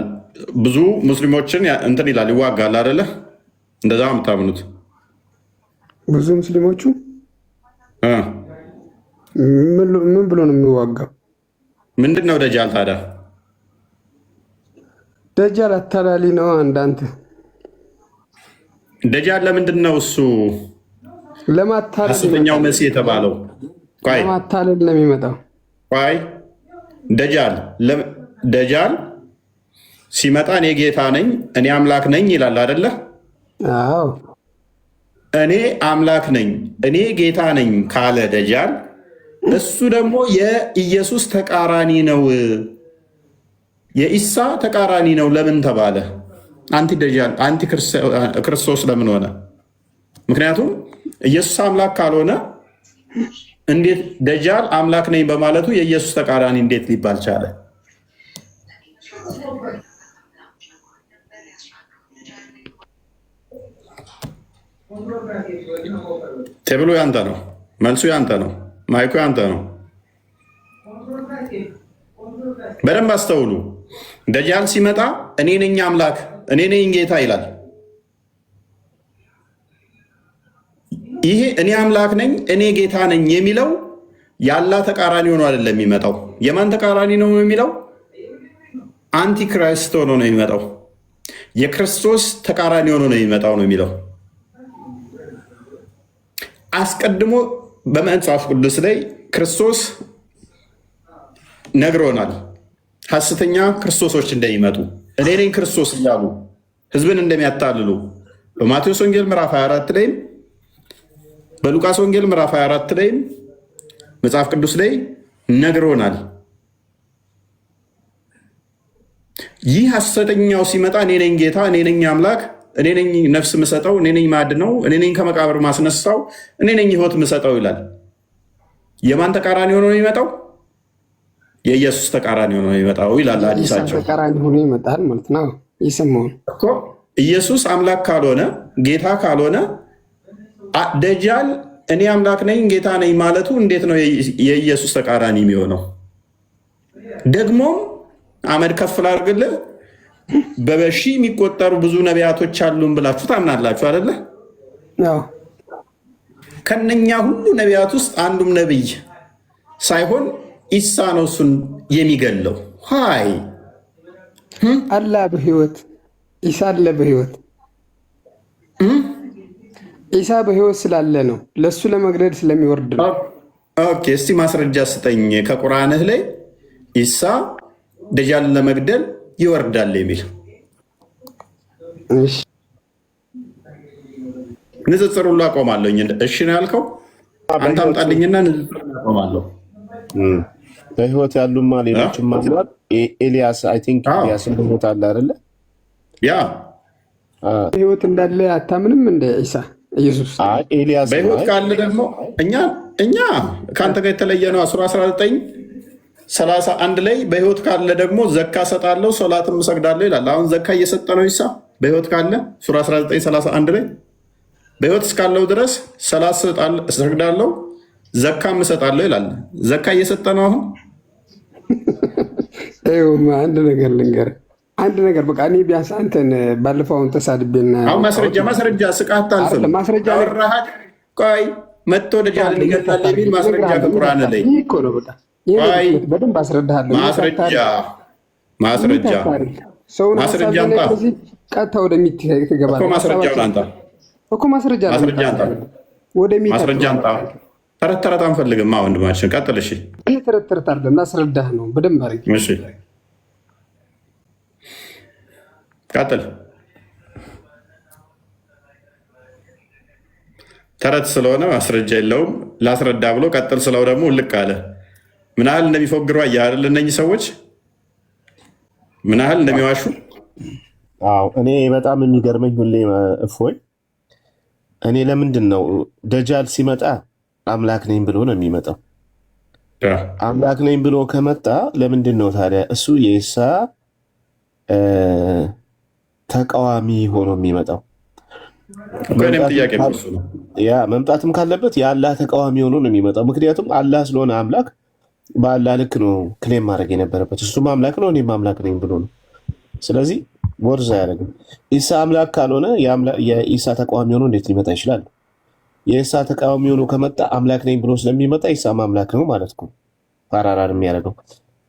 Speaker 1: ብዙ ሙስሊሞችን እንትን ይላል፣ ይዋጋል አይደለ? እንደዛ የምታምኑት?
Speaker 2: ብዙ ሙስሊሞቹ ምን ብሎ ነው የሚዋጋው?
Speaker 1: ምንድን ነው ደጃል ታዲያ?
Speaker 2: ደጃል አታላሊ ነው። አንዳንተ
Speaker 1: ደጃል ለምንድን ነው እሱ
Speaker 2: ለማታለል
Speaker 1: ሐሰተኛው መሲህ የተባለው?
Speaker 2: ለማታለል ነው የሚመጣው።
Speaker 1: ቆይ ደጃል ሲመጣ እኔ ጌታ ነኝ፣ እኔ አምላክ ነኝ ይላል አይደለ?
Speaker 2: አዎ፣
Speaker 1: እኔ አምላክ ነኝ፣ እኔ ጌታ ነኝ ካለ ደጃል፣ እሱ ደግሞ የኢየሱስ ተቃራኒ ነው፣ የኢሳ ተቃራኒ ነው። ለምን ተባለ? አንቲ ደጃል አንቲ ክርስቶስ ለምን ሆነ? ምክንያቱም ኢየሱስ አምላክ ካልሆነ እንዴት ደጃል አምላክ ነኝ በማለቱ የኢየሱስ ተቃራኒ እንዴት ሊባል ቻለ? ቴብሉ ያንተ ነው፣ መልሱ ያንተ ነው፣ ማይኩ ያንተ ነው። በደንብ አስተውሉ። ደጃል ሲመጣ እኔ ነኝ አምላክ፣ እኔ ነኝ ጌታ ይላል። ይሄ እኔ አምላክ ነኝ፣ እኔ ጌታ ነኝ የሚለው ያላ ተቃራኒ ሆኖ አይደለም የሚመጣው። የማን ተቃራኒ ነው የሚለው? አንቲክራይስት ሆኖ ነው የሚመጣው። የክርስቶስ ተቃራኒ ሆኖ ነው የሚመጣው ነው የሚለው። አስቀድሞ በመጽሐፍ ቅዱስ ላይ ክርስቶስ ነግሮናል፣ ሐሰተኛ ክርስቶሶች እንደሚመጡ፣ እኔ ነኝ ክርስቶስ እያሉ ህዝብን እንደሚያታልሉ በማቴዎስ ወንጌል ምዕራፍ 24 ላይም በሉቃስ ወንጌል ምዕራፍ 24 ላይም መጽሐፍ ቅዱስ ላይ ነግሮናል። ይህ ሐሰተኛው ሲመጣ እኔ ነኝ ጌታ፣ እኔ ነኝ አምላክ፣ እኔ ነኝ ነፍስ ምሰጠው፣ እኔ ነኝ ማድነው፣ እኔ ነኝ ከመቃብር ማስነሳው፣ እኔ ነኝ ህይወት ምሰጠው ይላል። የማን ተቃራኒ ሆኖ ነው የሚመጣው? የኢየሱስ ተቃራኒ ሆኖ ነው የሚመጣው ይላል አዲሳቸው።
Speaker 2: ተቃራኒ ሆኖ ይመጣል ማለት ነው። ይሰማውን
Speaker 1: እኮ ኢየሱስ አምላክ ካልሆነ ጌታ ካልሆነ ደጃል እኔ አምላክ ነኝ ጌታ ነኝ ማለቱ እንዴት ነው የኢየሱስ ተቃራኒ የሚሆነው? ደግሞም አመድ ከፍ ላድርግልህ፣ በበሺ የሚቆጠሩ ብዙ ነቢያቶች አሉን ብላችሁ ታምናላችሁ አይደለ? ከነኛ ሁሉ ነቢያት ውስጥ አንዱም ነቢይ ሳይሆን ኢሳ ነው እሱን የሚገለው። ሀይ
Speaker 2: አላ በህይወት ኢሳ አለ በህይወት ኢሳ በህይወት ስላለ ነው፣ ለሱ ለመግደል ስለሚወርድ ነው።
Speaker 1: ኦኬ፣ እስቲ ማስረጃ ስጠኝ ከቁርአንህ ላይ ኢሳ ደጃልን ለመግደል ይወርዳል የሚል ንጽጽር ሁሉ አቆማለሁ። እሺ ነው ያልከው አንተ አምጣልኝና ንጽጽር አቆማለሁ።
Speaker 10: በህይወት ያሉማ ሌሎችም አሏል። ኤልያስ አይ ቲንክ ኤልያስን በህይወት አለ አይደለ?
Speaker 1: ያ
Speaker 2: በህይወት እንዳለ አታምንም እንደ ኢሳ ኢየሱስ?
Speaker 10: ኤልያስ
Speaker 1: በህይወት ካለ ደግሞ እኛ ከአንተ ጋር የተለየ ነው። 19:31 ላይ በህይወት ካለ ደግሞ ዘካ ሰጣለሁ ሶላትም እሰግዳለሁ ይላል። አሁን ዘካ እየሰጠ ነው ኢሳ በህይወት ካለ። ሱራ 19:31 ላይ በህይወት እስካለው ድረስ ሰላት እሰግዳለሁ ዘካም እሰጣለሁ ይላል። ዘካ እየሰጠ ነው አሁን።
Speaker 2: አንድ ነገር ልንገርህ፣ አንድ ነገር በቃ እኔ ቢያንስ አንተን ባለፈው አሁን ተሳድቤና
Speaker 1: አሁን ማስረጃ ስቃት አልፈል
Speaker 2: ማስረጃ
Speaker 1: አወራሃት። ቆይ መጥቶ ደጃል ሊገጣል የሚል ማስረጃ ከቁርአን ላይ
Speaker 2: እኮ ነው። በቃ ቆይ በደንብ አስረዳሃለሁ።
Speaker 1: ማስረጃ አምጣ
Speaker 2: ቀጥታ ወደሚት ትገባለህ
Speaker 1: እኮ ማስረጃውን አንተ
Speaker 2: እኮ ማስረጃ
Speaker 1: አንተ
Speaker 2: ወደሚት
Speaker 1: ማስረጃ አንተ ተረት አንፈልግም። ወንድማችን ቀጥል። እሺ
Speaker 2: ይሄ ተረት አይደለም፣ ላስረዳህ ነው በደንብ አድርጌ።
Speaker 1: እሺ ቀጥል። ተረት ስለሆነ ማስረጃ የለውም። ላስረዳ ብሎ ቀጥል ስለው ደግሞ ልቅ አለ። ምን ያህል እንደሚፎግሩ አየህ አይደል? እነኚህ ሰዎች ምን ያህል እንደሚዋሹ።
Speaker 10: አዎ እኔ በጣም የሚገርመኝ ሁሌ እፎይ፣ እኔ ለምንድን ነው ደጃል ሲመጣ አምላክ ነኝ ብሎ ነው የሚመጣው? አምላክ ነኝ ብሎ ከመጣ ለምንድን ነው ታዲያ እሱ የኢሳ ተቃዋሚ ሆኖ የሚመጣው? ያ መምጣትም ካለበት የአላህ ተቃዋሚ ሆኖ ነው የሚመጣው። ምክንያቱም አላህ ስለሆነ አምላክ በአላህ ልክ ነው ክሌም ማድረግ የነበረበት። እሱም አምላክ ነው እኔም አምላክ ነኝ ብሎ ነው። ስለዚህ ወርዝ አያደርግም። ኢሳ አምላክ ካልሆነ የኢሳ ተቃዋሚ ሆኖ እንዴት ሊመጣ ይችላል? የኢሳ ተቃዋሚ ሆኖ ከመጣ አምላክ ነኝ ብሎ ስለሚመጣ ኢሳም አምላክ ነው ማለት ነው፣ ፓራራር የሚያደርገው።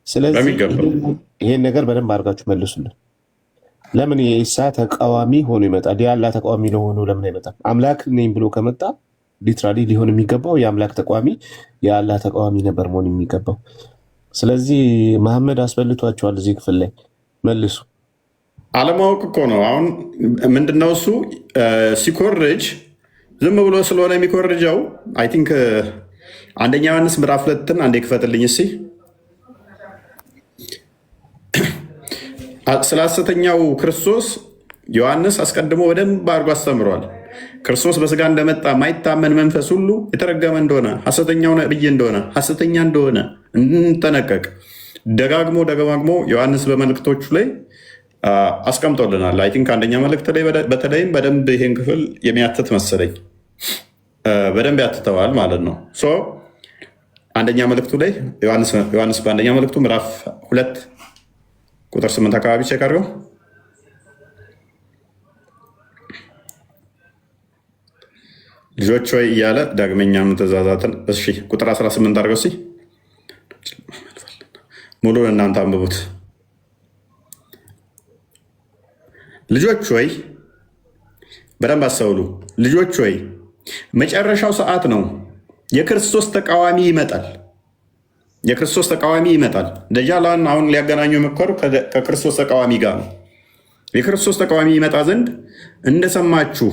Speaker 10: ስለዚህ ይሄን ነገር በደንብ አድርጋችሁ መልሱልን። ለምን የኢሳ ተቃዋሚ ሆኖ ይመጣል? የአላህ ተቃዋሚ ለሆኑ ለምን አይመጣም? አምላክ ነኝ ብሎ ከመጣ ሊትራሊ ሊሆን የሚገባው የአምላክ ተቃዋሚ የአላህ ተቃዋሚ ነበር መሆን የሚገባው። ስለዚህ መሐመድ አስበልቷቸዋል። እዚህ ክፍል ላይ መልሱ።
Speaker 1: አለማወቅ እኮ ነው። አሁን ምንድነው እሱ ሲኮርጅ ዝም ብሎ ስለሆነ የሚኮርጀው። አይ ቲንክ አንደኛ ዮሐንስ ምዕራፍ 2ን አንዴ ክፈትልኝ እስኪ። ስለ ሐሰተኛው ክርስቶስ ዮሐንስ አስቀድሞ በደንብ አድርጎ አስተምሯል። ክርስቶስ በስጋ እንደመጣ ማይታመን መንፈስ ሁሉ የተረገመ እንደሆነ፣ ሐሰተኛው ነብይ እንደሆነ፣ ሐሰተኛ እንደሆነ እንጠነቀቅ። ደጋግሞ ዮሐንስ በመልእክቶቹ ላይ አስቀምጦልናል። አይ ቲንክ አንደኛ መልእክት ላይ በተለይም በደንብ ይሄን ክፍል የሚያትት መሰለኝ በደንብ ያትተዋል ማለት ነው። አንደኛ መልእክቱ ላይ ዮሐንስ በአንደኛ መልእክቱ ምዕራፍ 2 ቁጥር 8 አካባቢ ቼክ አድርገው። ልጆች ወይ እያለ ዳግመኛም ትእዛዛትን እሺ፣ ቁጥር 18 አድርገው እስኪ ሙሉን እናንተ አንብቡት። ልጆች ወይ በደንብ አስተውሉ። ልጆች ወይ መጨረሻው ሰዓት ነው። የክርስቶስ ተቃዋሚ ይመጣል። የክርስቶስ ተቃዋሚ ይመጣል። ደጃላን አሁን ሊያገናኙ የመከሩ ከክርስቶስ ተቃዋሚ ጋር ነው። የክርስቶስ ተቃዋሚ ይመጣ ዘንድ እንደሰማችሁ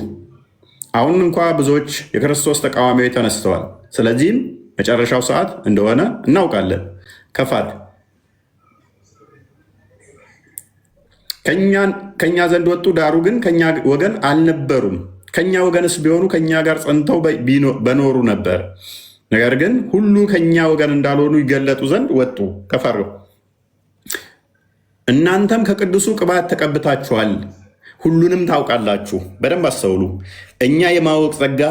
Speaker 1: አሁን እንኳ ብዙዎች የክርስቶስ ተቃዋሚዎች ተነስተዋል። ስለዚህም መጨረሻው ሰዓት እንደሆነ እናውቃለን። ከፋድ ከኛ ዘንድ ወጡ፣ ዳሩ ግን ከኛ ወገን አልነበሩም። ከኛ ወገንስ ቢሆኑ ከኛ ጋር ጸንተው በኖሩ ነበር። ነገር ግን ሁሉ ከኛ ወገን እንዳልሆኑ ይገለጡ ዘንድ ወጡ። ከፈሩ እናንተም ከቅዱሱ ቅባት ተቀብታችኋል፣ ሁሉንም ታውቃላችሁ። በደንብ አስተውሉ። እኛ የማወቅ ጸጋ፣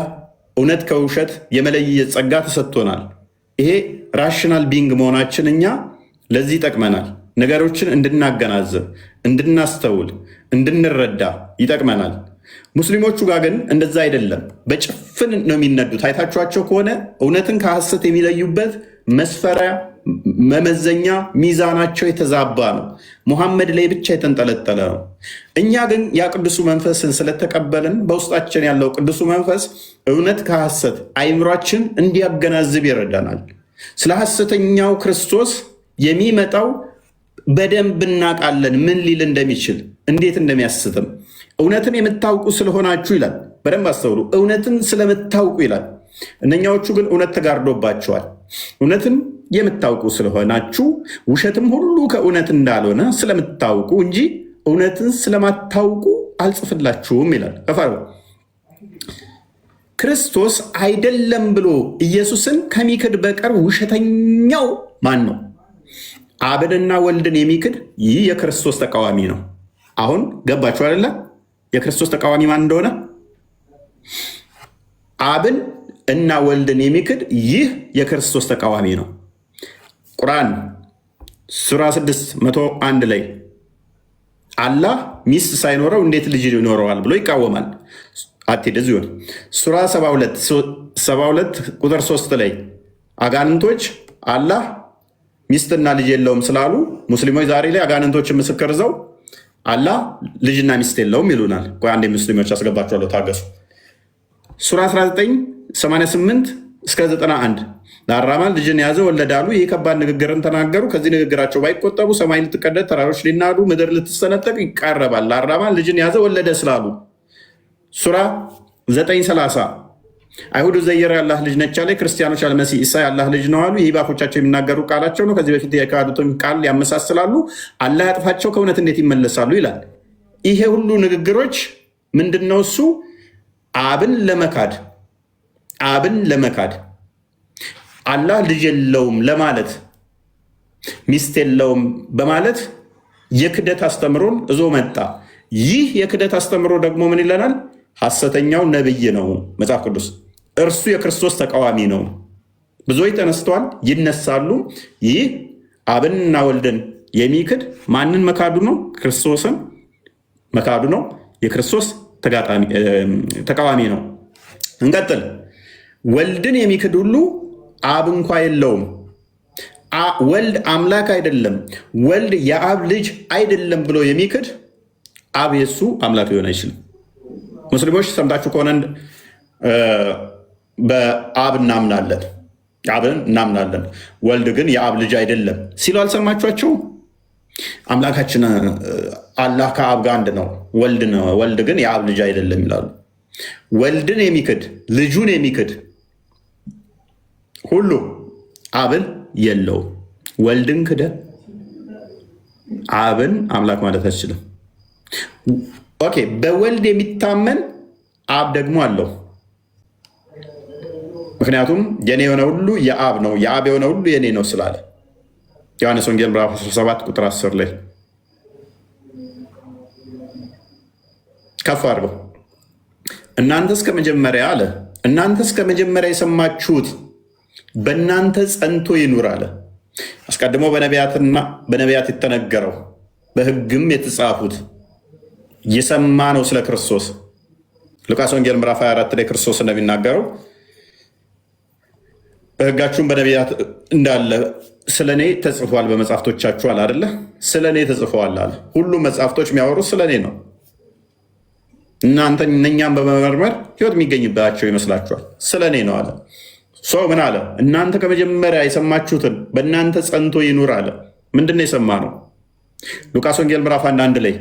Speaker 1: እውነት ከውሸት የመለየት ጸጋ ተሰጥቶናል። ይሄ ራሽናል ቢንግ መሆናችን እኛ ለዚህ ይጠቅመናል። ነገሮችን እንድናገናዘብ፣ እንድናስተውል፣ እንድንረዳ ይጠቅመናል። ሙስሊሞቹ ጋር ግን እንደዛ አይደለም። በጭፍን ነው የሚነዱት። አይታችኋቸው ከሆነ እውነትን ከሐሰት የሚለዩበት መስፈሪያ፣ መመዘኛ፣ ሚዛናቸው የተዛባ ነው። ሙሐመድ ላይ ብቻ የተንጠለጠለ ነው። እኛ ግን ያ ቅዱሱ መንፈስን ስለተቀበልን በውስጣችን ያለው ቅዱሱ መንፈስ እውነት ከሐሰት አይምሯችን እንዲያገናዝብ ይረዳናል። ስለ ሐሰተኛው ክርስቶስ የሚመጣው በደንብ እናውቃለን፣ ምን ሊል እንደሚችል፣ እንዴት እንደሚያስትም። እውነትን የምታውቁ ስለሆናችሁ ይላል። በደንብ አስተውሉ። እውነትን ስለምታውቁ ይላል። እነኛዎቹ ግን እውነት ተጋርዶባቸዋል። እውነትን የምታውቁ ስለሆናችሁ ውሸትም ሁሉ ከእውነት እንዳልሆነ ስለምታውቁ እንጂ እውነትን ስለማታውቁ አልጽፍላችሁም ይላል። ከፋሩ ክርስቶስ አይደለም ብሎ ኢየሱስን ከሚክድ በቀር ውሸተኛው ማን ነው? አብንና ወልድን የሚክድ ይህ የክርስቶስ ተቃዋሚ ነው። አሁን ገባችሁ አይደለ? የክርስቶስ ተቃዋሚ ማን እንደሆነ። አብን እና ወልድን የሚክድ ይህ የክርስቶስ ተቃዋሚ ነው። ቁርአን ሱራ 6:101 ላይ አላህ ሚስት ሳይኖረው እንዴት ልጅ ይኖረዋል ብሎ ይቃወማል። አትሄድ እዚሁ ሱራ 72 ቁጥር 3 ላይ አጋንንቶች አላህ ሚስትና ልጅ የለውም ስላሉ ሙስሊሞች ዛሬ ላይ አጋንንቶችን ምስክር ይዘው አላህ ልጅና ሚስት የለውም ይሉናል። ቆይ አንዴ ሙስሊሞች አስገባችኋለሁ፣ ታገሱ። ሱራ 19:88 እስከ 91 ለአራማን ልጅን ያዘ ወለደ አሉ። ይህ ከባድ ንግግርን ተናገሩ። ከዚህ ንግግራቸው ባይቆጠቡ ሰማይ ልትቀደድ፣ ተራሮች ሊናዱ፣ ምድር ልትሰነጠቅ ይቃረባል። ለአራማን ልጅን ያዘ ወለደ ስላሉ። ሱራ 9:30 አይሁድ ዘየር ያላህ ልጅ ነች አለ። ክርስቲያኖች አልመሲህ ኢሳ ያላህ ልጅ ነው አሉ። ይህ ባፎቻቸው የሚናገሩ ቃላቸው ነው። ከዚህ በፊት የካዱትን ቃል ያመሳስላሉ። አላህ ያጥፋቸው፣ ከእውነት እንዴት ይመለሳሉ ይላል። ይሄ ሁሉ ንግግሮች ምንድነው? እሱ አብን ለመካድ አላህ ልጅ የለውም ለማለት ሚስት የለውም በማለት የክደት አስተምሮን እዞ መጣ። ይህ የክደት አስተምሮ ደግሞ ምን ይለናል? ሐሰተኛው ነብይ ነው መጽሐፍ ቅዱስ። እርሱ የክርስቶስ ተቃዋሚ ነው። ብዙዎች ተነስተዋል፣ ይነሳሉ። ይህ አብንና ወልድን የሚክድ ማንን መካዱ ነው? ክርስቶስን መካዱ ነው። የክርስቶስ ተቃዋሚ ነው። እንቀጥል። ወልድን የሚክድ ሁሉ አብ እንኳ የለውም። ወልድ አምላክ አይደለም፣ ወልድ የአብ ልጅ አይደለም ብሎ የሚክድ አብ የሱ አምላክ ሊሆን አይችልም። ሙስሊሞች ሰምታችሁ ከሆነ በአብ እናምናለን፣ አብን እናምናለን፣ ወልድ ግን የአብ ልጅ አይደለም ሲሉ አልሰማችኋቸው? አምላካችን አላህ ከአብ ጋር አንድ ነው፣ ወልድ ግን የአብ ልጅ አይደለም ይላሉ። ወልድን የሚክድ ልጁን የሚክድ ሁሉ አብን የለውም። ወልድን ክደ አብን አምላክ ማለት አይችልም። ኦኬ፣ በወልድ የሚታመን አብ ደግሞ አለው። ምክንያቱም የኔ የሆነ ሁሉ የአብ ነው፣ የአብ የሆነ ሁሉ የኔ ነው ስላለ ዮሐንስ ወንጌል ምዕራፍ 17 ቁጥር 10 ላይ ከፍ አድርገው እናንተ እስከ መጀመሪያ አለ፣ እናንተ እስከ መጀመሪያ የሰማችሁት በእናንተ ጸንቶ ይኑር አለ። አስቀድሞ በነቢያት የተነገረው በሕግም የተጻፉት የሰማ ነው ስለ ክርስቶስ። ሉቃስ ወንጌል ምዕራፍ 24 ላይ ክርስቶስ እንደሚናገረው በሕጋችሁም በነቢያት እንዳለ ስለ እኔ ተጽፏል በመጽሐፍቶቻችሁ አለ አይደለ? ስለ እኔ ተጽፈዋል አለ። ሁሉም መጽሐፍቶች የሚያወሩት ስለ እኔ ነው። እናንተ እነኛም በመመርመር ሕይወት የሚገኝባቸው ይመስላችኋል፣ ስለ እኔ ነው አለ። ሰው ምን አለ? እናንተ ከመጀመሪያ የሰማችሁትን በእናንተ ጸንቶ ይኑር አለ። ምንድነው የሰማ ነው? ሉቃስ ወንጌል ምዕራፍ 1 ላይ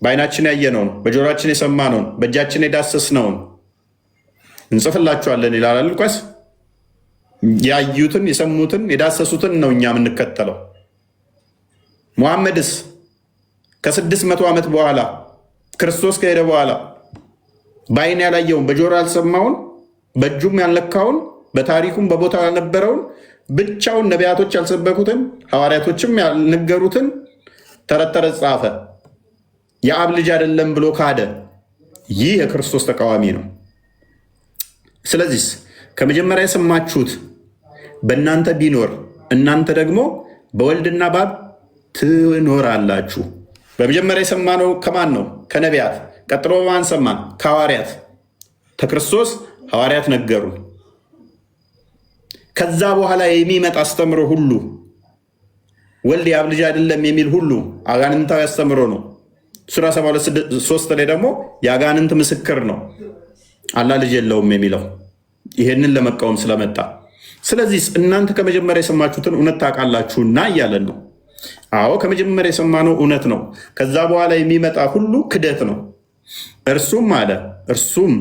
Speaker 1: በዓይናችን ያየነውን በጆሮችን የሰማነውን በእጃችን የዳሰስነውን እንጽፍላችኋለን ይላል ሉቃስ። ያዩትን የሰሙትን የዳሰሱትን ነው እኛ የምንከተለው። ሙሐመድስ ከ600 ዓመት በኋላ ክርስቶስ ከሄደ በኋላ በዓይን ያላየውን በጆሮ ያልሰማውን በእጁም ያልነካውን በታሪኩም በቦታው ያልነበረውን ብቻውን ነቢያቶች ያልሰበኩትን ሐዋርያቶችም ያልነገሩትን ተረት ተረት ጻፈ። የአብ ልጅ አይደለም ብሎ ካደ። ይህ የክርስቶስ ተቃዋሚ ነው። ስለዚህ ከመጀመሪያ የሰማችሁት በእናንተ ቢኖር እናንተ ደግሞ በወልድና በአብ ትኖራላችሁ። በመጀመሪያ የሰማነው ከማን ነው? ከነቢያት። ቀጥሎ በማን ሰማን? ከሐዋርያት። ከክርስቶስ ሐዋርያት ነገሩን። ከዛ በኋላ የሚመጣ አስተምሮ ሁሉ ወልድ የአብ ልጅ አይደለም የሚል ሁሉ አጋንንታዊ አስተምሮ ነው። ሱራ 72:3 ላይ ደግሞ የአጋንንት ምስክር ነው አላህ ልጅ የለውም የሚለው ይሄንን ለመቃወም ስለመጣ። ስለዚህ እናንተ ከመጀመሪያ የሰማችሁትን እውነት ታውቃላችሁና እያለን ነው። አዎ ከመጀመሪያ የሰማነው እውነት ነው። ከዛ በኋላ የሚመጣ ሁሉ ክደት ነው። እርሱም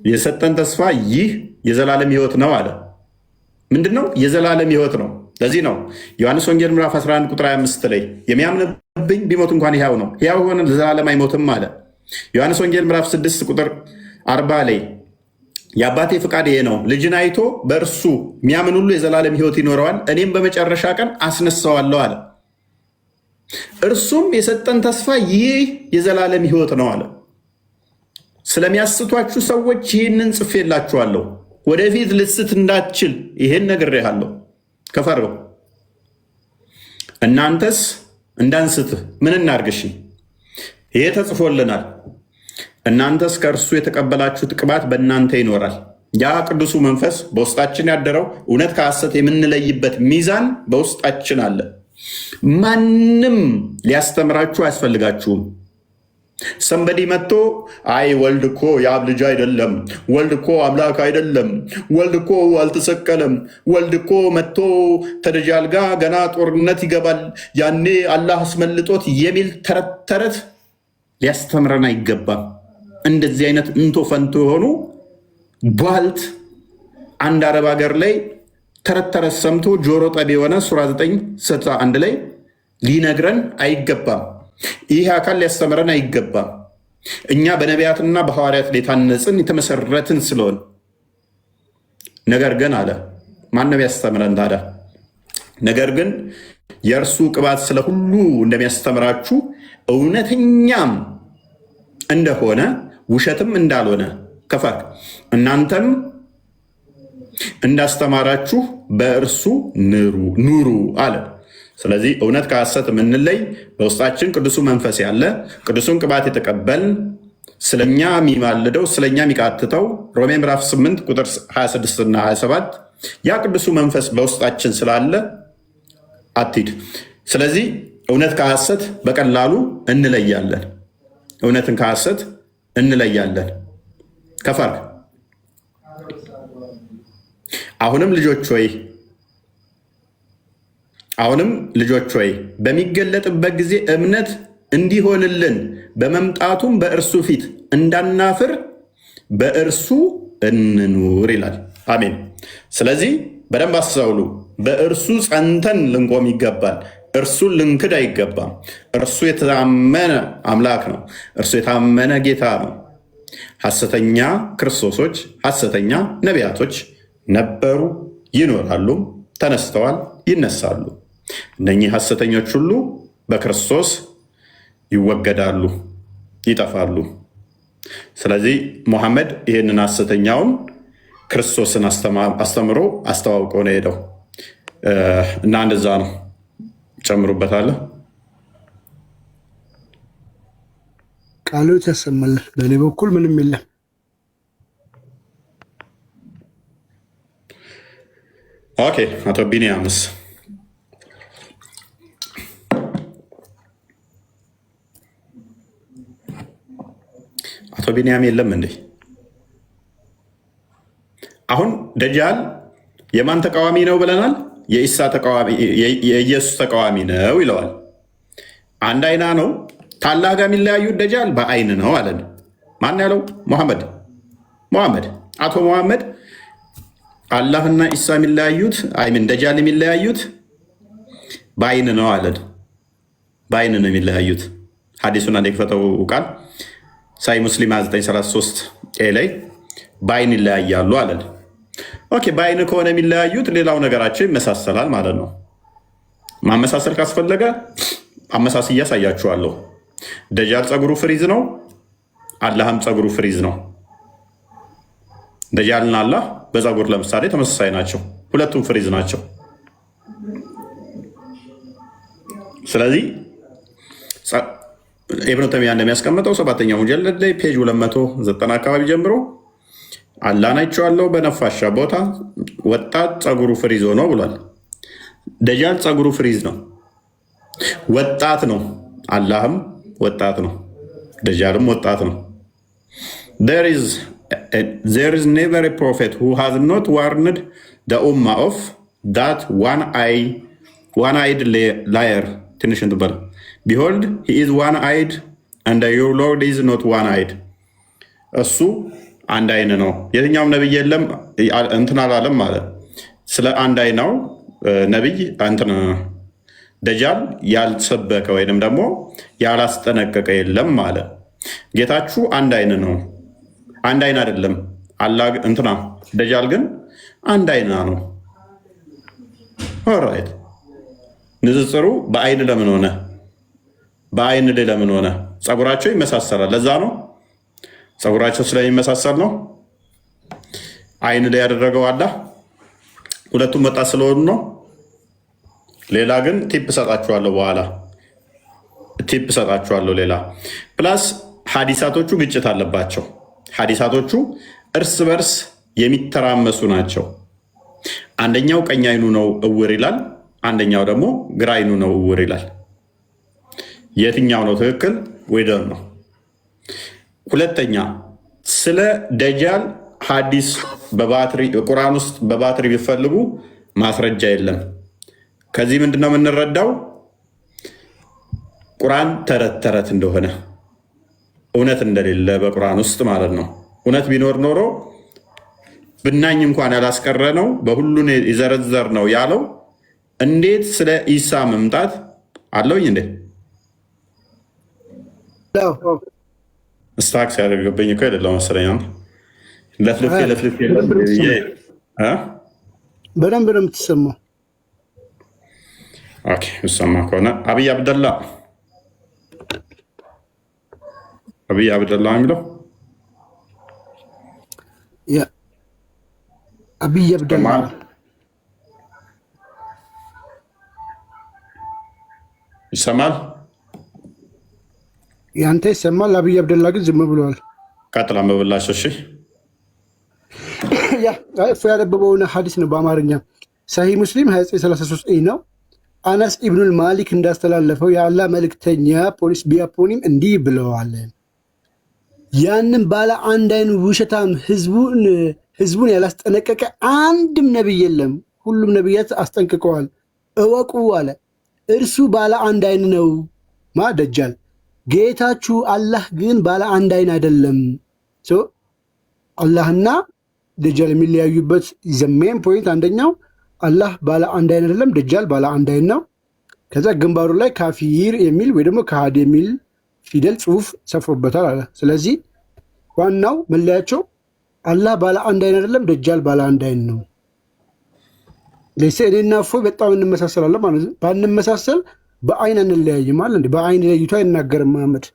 Speaker 1: የሰጠን ተስፋ ይህ የዘላለም ሕይወት ነው አለ። ምንድነው? የዘላለም ሕይወት ነው። ለዚህ ነው ዮሐንስ ወንጌል ምዕራፍ 11 ቁጥር 25 ላይ የሚያምንብኝ ቢሞት እንኳን ሕያው ነው፣ ሕያው ሆነ ለዘላለም አይሞትም አለ። ዮሐንስ ወንጌል ምዕራፍ 6 ቁጥር 40 ላይ የአባቴ ፍቃድ ይሄ ነው፣ ልጅን አይቶ በእርሱ የሚያምን ሁሉ የዘላለም ሕይወት ይኖረዋል፣ እኔም በመጨረሻ ቀን አስነሳዋለሁ አለ። እርሱም የሰጠን ተስፋ ይህ የዘላለም ሕይወት ነው አለ። ስለሚያስቷችሁ ሰዎች ይህንን ጽፌላችኋለሁ። ወደፊት ልስት እንዳትችል ይሄን ነግሬሃለሁ። ከፈርበው እናንተስ እንዳንስትህ ምን እናርግሽ? ይሄ ተጽፎልናል። እናንተስ ከእርሱ የተቀበላችሁት ቅባት በእናንተ ይኖራል። ያ ቅዱሱ መንፈስ በውስጣችን ያደረው እውነት ከሐሰት የምንለይበት ሚዛን በውስጣችን አለ። ማንም ሊያስተምራችሁ አያስፈልጋችሁም። ሰንበዲ መጥቶ አይ ወልድ እኮ የአብ ልጅ አይደለም፣ ወልድ እኮ አምላክ አይደለም፣ ወልድ እኮ አልተሰቀለም፣ ወልድ እኮ መጥቶ ተደጃል ጋ ገና ጦርነት ይገባል ያኔ አላህ አስመልጦት የሚል ተረት ተረት ሊያስተምረን አይገባም። እንደዚህ አይነት እንቶ ፈንቶ የሆኑ ቧልት አንድ አረብ ሀገር ላይ ተረት ተረት ሰምቶ ጆሮ ጠቢ የሆነ ሱራ 9:61 ላይ ሊነግረን አይገባም። ይህ አካል ሊያስተምረን አይገባም። እኛ በነቢያትና በሐዋርያት ላይ ታነጽን የተመሰረትን ስለሆን። ነገር ግን አለ ማነው ያስተምረን ታዲያ? ነገር ግን የእርሱ ቅባት ስለ ሁሉ እንደሚያስተምራችሁ እውነተኛም እንደሆነ ውሸትም እንዳልሆነ ከፋክ እናንተም እንዳስተማራችሁ በእርሱ ኑሩ አለ። ስለዚህ እውነት ከሐሰት የምንለይ በውስጣችን ቅዱሱ መንፈስ ያለ ቅዱሱን ቅባት የተቀበልን ስለኛ የሚማልደው ስለኛ የሚቃትተው ሮሜ ምዕራፍ 8 ቁጥር 26 እና 27 ያ ቅዱሱ መንፈስ በውስጣችን ስላለ አትሂድ። ስለዚህ እውነት ከሐሰት በቀላሉ እንለያለን። እውነትን ከሐሰት እንለያለን። ከፈር አሁንም ልጆች ሆይ በሚገለጥበት ጊዜ እምነት እንዲሆንልን በመምጣቱም በእርሱ ፊት እንዳናፍር በእርሱ እንኑር ይላል። አሜን። ስለዚህ በደንብ አስተውሉ። በእርሱ ጸንተን ልንቆም ይገባል። እርሱን ልንክድ አይገባም። እርሱ የታመነ አምላክ ነው። እርሱ የታመነ ጌታ ነው። ሐሰተኛ ክርስቶሶች፣ ሐሰተኛ ነቢያቶች ነበሩ፣ ይኖራሉ፣ ተነስተዋል፣ ይነሳሉ። እነኚህ ሐሰተኞች ሁሉ በክርስቶስ ይወገዳሉ፣ ይጠፋሉ። ስለዚህ ሙሐመድ ይህንን ሐሰተኛውን ክርስቶስን አስተምሮ አስተዋውቆ ነው ሄደው እና እንደዛ ነው። ጨምሩበታለሁ።
Speaker 5: ቃሎት ያሰማልን። በእኔ በኩል ምንም የለም።
Speaker 1: ኦኬ። አቶ ቢኒያምስ አቶ ቢኒያም የለም እንዴ? አሁን ደጃል የማን ተቃዋሚ ነው ብለናል? የኢሳ ተቃዋሚ፣ የኢየሱስ ተቃዋሚ ነው ይለዋል። አንድ አይና ነው። ታላህ ጋር የሚለያዩት ደጃል በአይን ነው አለን። ማን ያለው? ሙሐመድ። አቶ ሙሐመድ አላህና ኢሳ የሚለያዩት አይምን ደጃል የሚለያዩት በአይን ነው አለን። በአይን ነው የሚለያዩት። ሐዲሱን አንዴ ክፈተው ቃል ሳይ ሙስሊም 933 ላይ በአይን ይለያያሉ አለን። ኦኬ፣ በአይን ከሆነ የሚለያዩት ሌላው ነገራቸው ይመሳሰላል ማለት ነው። ማመሳሰል ካስፈለገ አመሳስያ ያሳያችኋለሁ። ደጃል ፀጉሩ ፍሪዝ ነው፣ አላህም ፀጉሩ ፍሪዝ ነው። ደጃልና አላህ በፀጉር ለምሳሌ ተመሳሳይ ናቸው። ሁለቱም ፍሪዝ ናቸው። ስለዚህ ኢብኑ ተይሚያ እንደሚያስቀምጠው 7ኛው ሙጀለድ ላይ ፔጅ 290 አካባቢ ጀምሮ አላህን አይቼዋለሁ በነፋሻ ቦታ ወጣት ፀጉሩ ፍሪዝ ሆኖ ብሏል። ደጃል ፀጉሩ ፍሪዝ ነው፣ ወጣት ነው። አላህም ወጣት ነው፣ ደጃልም ወጣት ነው። There is never a prophet who has not warned the ummah of that one-eyed liar. ትንሽ እንትበል Behold, he is one-eyed and your Lord is not one-eyed. እሱ አንድ አይን ነው። የትኛውም ነብይ የለም እንትን አላለም ማለት ስለ አንድ አይናው ነብይ እንትን ደጃል ያልሰበከ ወይንም ደግሞ ያላስጠነቀቀ የለም ማለት። ጌታችሁ አንድ አይን ነው፣ አንድ አይን አይደለም። አላህ እንትና ደጃል ግን አንድ አይና ነው። ኦልራይት። ንጽጽሩ በአይን ለምን ሆነ? በአይን ላይ ለምን ሆነ? ፀጉራቸው ይመሳሰላል። ለዛ ነው ፀጉራቸው ስለሚመሳሰል ነው። አይን ላይ ያደረገው አላህ ሁለቱም ወጣት ስለሆኑ ነው። ሌላ ግን ቲፕ ሰጣችኋለሁ፣ በኋላ ቲፕ ሰጣችኋለሁ። ሌላ ፕላስ ሀዲሳቶቹ ግጭት አለባቸው። ሀዲሳቶቹ እርስ በርስ የሚተራመሱ ናቸው። አንደኛው ቀኝ አይኑ ነው እውር ይላል፣ አንደኛው ደግሞ ግራ አይኑ ነው እውር ይላል። የትኛው ነው ትክክል ወይደር ነው? ሁለተኛ ስለ ደጃል ሀዲስ በባትሪ ቁርአን ውስጥ በባትሪ ቢፈልጉ ማስረጃ የለም። ከዚህ ምንድነው የምንረዳው? ቁርአን ተረት ተረት እንደሆነ እውነት እንደሌለ በቁርአን ውስጥ ማለት ነው። እውነት ቢኖር ኖሮ ብናኝ እንኳን ያላስቀረ ነው በሁሉን ይዘረዘር ነው ያለው። እንዴት ስለ ኢሳ መምጣት አለውኝ እንዴ ስታክስ ያደርገብኝ እኮ አይደለም መሰለኝ። ለፍልፌ
Speaker 5: በደንብ ነው የምትሰማው።
Speaker 1: ኦኬ እሰማ ከሆነ አብይ አብደላ የሚለው
Speaker 5: አብይ አብደላ
Speaker 1: ይሰማል።
Speaker 5: ያንተ ይሰማል። አብይ አብደላ ግን ዝም ብለዋል።
Speaker 1: ቀጥላ መብላቸው። እሺ
Speaker 5: ያ እፎ ያነበበውን ሐዲስ ነው በአማርኛ ሰሂህ ሙስሊም 2933 ነው። አነስ ኢብኑል ማሊክ እንዳስተላለፈው የአላህ መልእክተኛ ፖሊስ ቢያፖኒም እንዲህ ብለዋል። ያንን ባለ አንድ አይኑ ውሸታም ህዝቡን ያላስጠነቀቀ አንድም ነቢይ የለም። ሁሉም ነቢያት አስጠንቅቀዋል። እወቁ አለ። እርሱ ባለ አንድ አይን ነው ደጃል። ጌታችሁ አላህ ግን ባለ አንድ አይን አይደለም። አላህና ደጃል የሚለያዩበት ዘሜን ፖይንት አንደኛው አላህ ባለ አንድ አይን አይደለም፣ ደጃል ባለ አንድ አይን ነው። ከዛ ግንባሩ ላይ ካፊር የሚል ወይ ደግሞ ከሃዲ የሚል ፊደል ጽሁፍ ሰፍሮበታል አለ። ስለዚህ ዋናው መለያቸው አላህ ባለ አንድ አይን አይደለም፣ ደጃል ባለ አንድ አይን ነው። ለሴ እኔና እፎይ በጣም እንመሳሰላለን ማለት ነው። ባንመሳሰል በአይን አንለያይም አለ እንዴ? በአይን ለይቶ አይናገርም መሐመድ።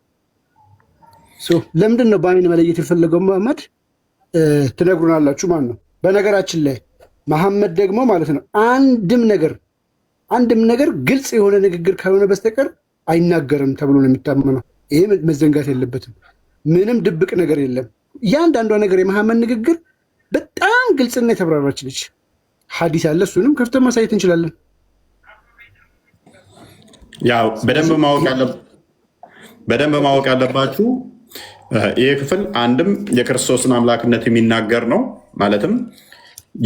Speaker 5: ለምንድን ነው በአይን መለየት የፈለገው መሐመድ? ትነግሩናላችሁ ማለት ነው። በነገራችን ላይ መሐመድ ደግሞ ማለት ነው አንድም ነገር ግልጽ የሆነ ንግግር ካልሆነ በስተቀር አይናገርም ተብሎ ነው የሚታመነው። ይሄ መዘንጋት የለበትም። ምንም ድብቅ ነገር የለም። እያንዳንዷ ነገር የመሐመድ ንግግር በጣም ግልጽና የተብራራች ነች። ሐዲስ አለ፣ እሱንም ከፍተን ማሳየት እንችላለን።
Speaker 1: ያው በደንብ ማወቅ ያለባችሁ ይህ ክፍል አንድም የክርስቶስን አምላክነት የሚናገር ነው። ማለትም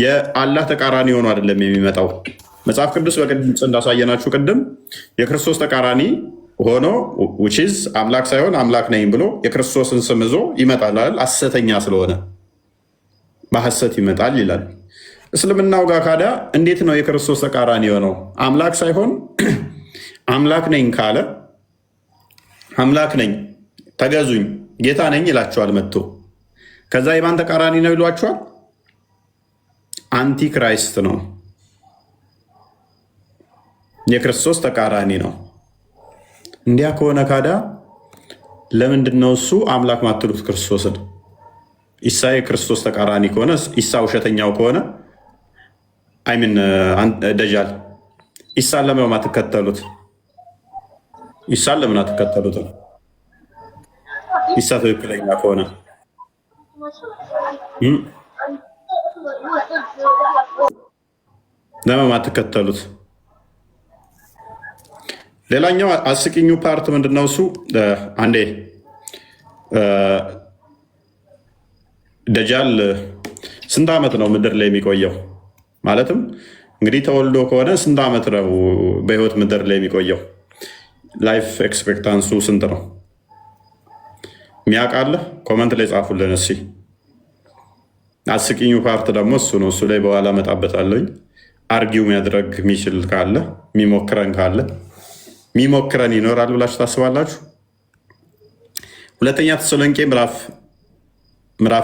Speaker 1: የአላህ ተቃራኒ ሆኖ አይደለም የሚመጣው። መጽሐፍ ቅዱስ በግልጽ እንዳሳየናችሁ ቅድም የክርስቶስ ተቃራኒ ሆኖ ውቺዝ አምላክ ሳይሆን አምላክ ነኝ ብሎ የክርስቶስን ስም ይዞ ይመጣል አይደል? ሐሰተኛ ስለሆነ በሐሰት ይመጣል ይላል። እስልምናው ጋር ካዳ እንዴት ነው የክርስቶስ ተቃራኒ የሆነው? አምላክ ሳይሆን አምላክ ነኝ ካለ አምላክ ነኝ ተገዙኝ ጌታ ነኝ ይላቸዋል መጥቶ። ከዛ የማን ተቃራኒ ነው ይሏቸዋል? አንቲክራይስት ነው፣ የክርስቶስ ተቃራኒ ነው። እንዲያ ከሆነ ካዳ ለምንድን ነው እሱ አምላክ ማትሉት ክርስቶስን? ኢሳ የክርስቶስ ተቃራኒ ከሆነ ኢሳ ውሸተኛው ከሆነ አይምን ደጃል ኢሳን ለምን አትከተሉት? ኢሳን ለምን አትከተሉትም? ኢሳ ትክክለኛ ከሆነ ለምን አትከተሉት? ሌላኛው አስቂኙ ፓርት ምንድነው? እሱ አንዴ ደጃል ስንት ዓመት ነው ምድር ላይ የሚቆየው? ማለትም እንግዲህ ተወልዶ ከሆነ ስንት ዓመት ነው በህይወት ምድር ላይ የሚቆየው? ላይፍ ኤክስፔክታንሱ ስንት ነው? ሚያውቃለ? ኮመንት ላይ ጻፉልን እስኪ። አስቂኙ ፓርት ደግሞ እሱ ነው። እሱ ላይ በኋላ መጣበታለኝ። አርጊው የሚያድረግ የሚችል ካለ ሚሞክረን ይኖራል ብላችሁ ታስባላችሁ? ሁለተኛ ተሰሎንቄ ምዕራፍ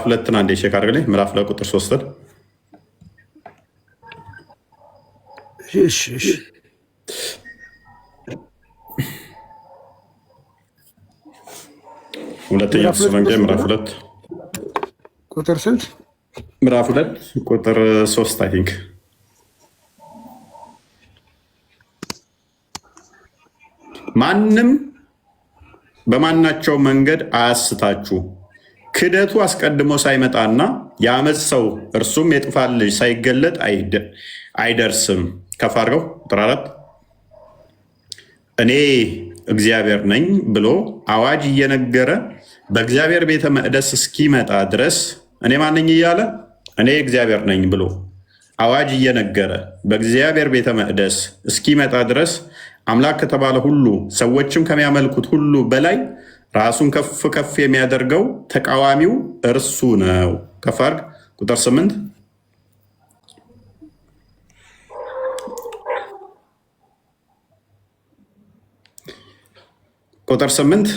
Speaker 1: 2 አንዴ ቼክ አድርግልኝ። ምዕራፍ 2 ቁጥር 3 ሁለተኛ ተሰሎንቄ ምዕራፍ 2
Speaker 5: ቁጥር ስንት?
Speaker 1: ምዕራፍ 2 ቁጥር 3 አይ ቲንክ ማንም በማናቸው መንገድ አያስታችሁ፣ ክደቱ አስቀድሞ ሳይመጣና የዓመፅ ሰው እርሱም የጥፋት ልጅ ሳይገለጥ አይደርስም። ከፍ አድርገው ቁጥር 4 እኔ እግዚአብሔር ነኝ ብሎ አዋጅ እየነገረ በእግዚአብሔር ቤተ መቅደስ እስኪመጣ ድረስ እኔ ማነኝ እያለ እኔ እግዚአብሔር ነኝ ብሎ አዋጅ እየነገረ በእግዚአብሔር ቤተ መቅደስ እስኪመጣ ድረስ አምላክ ከተባለ ሁሉ ሰዎችም ከሚያመልኩት ሁሉ በላይ ራሱን ከፍ ከፍ የሚያደርገው ተቃዋሚው እርሱ ነው። ከፍ አድርግ ቁጥር 8 ቁጥር 8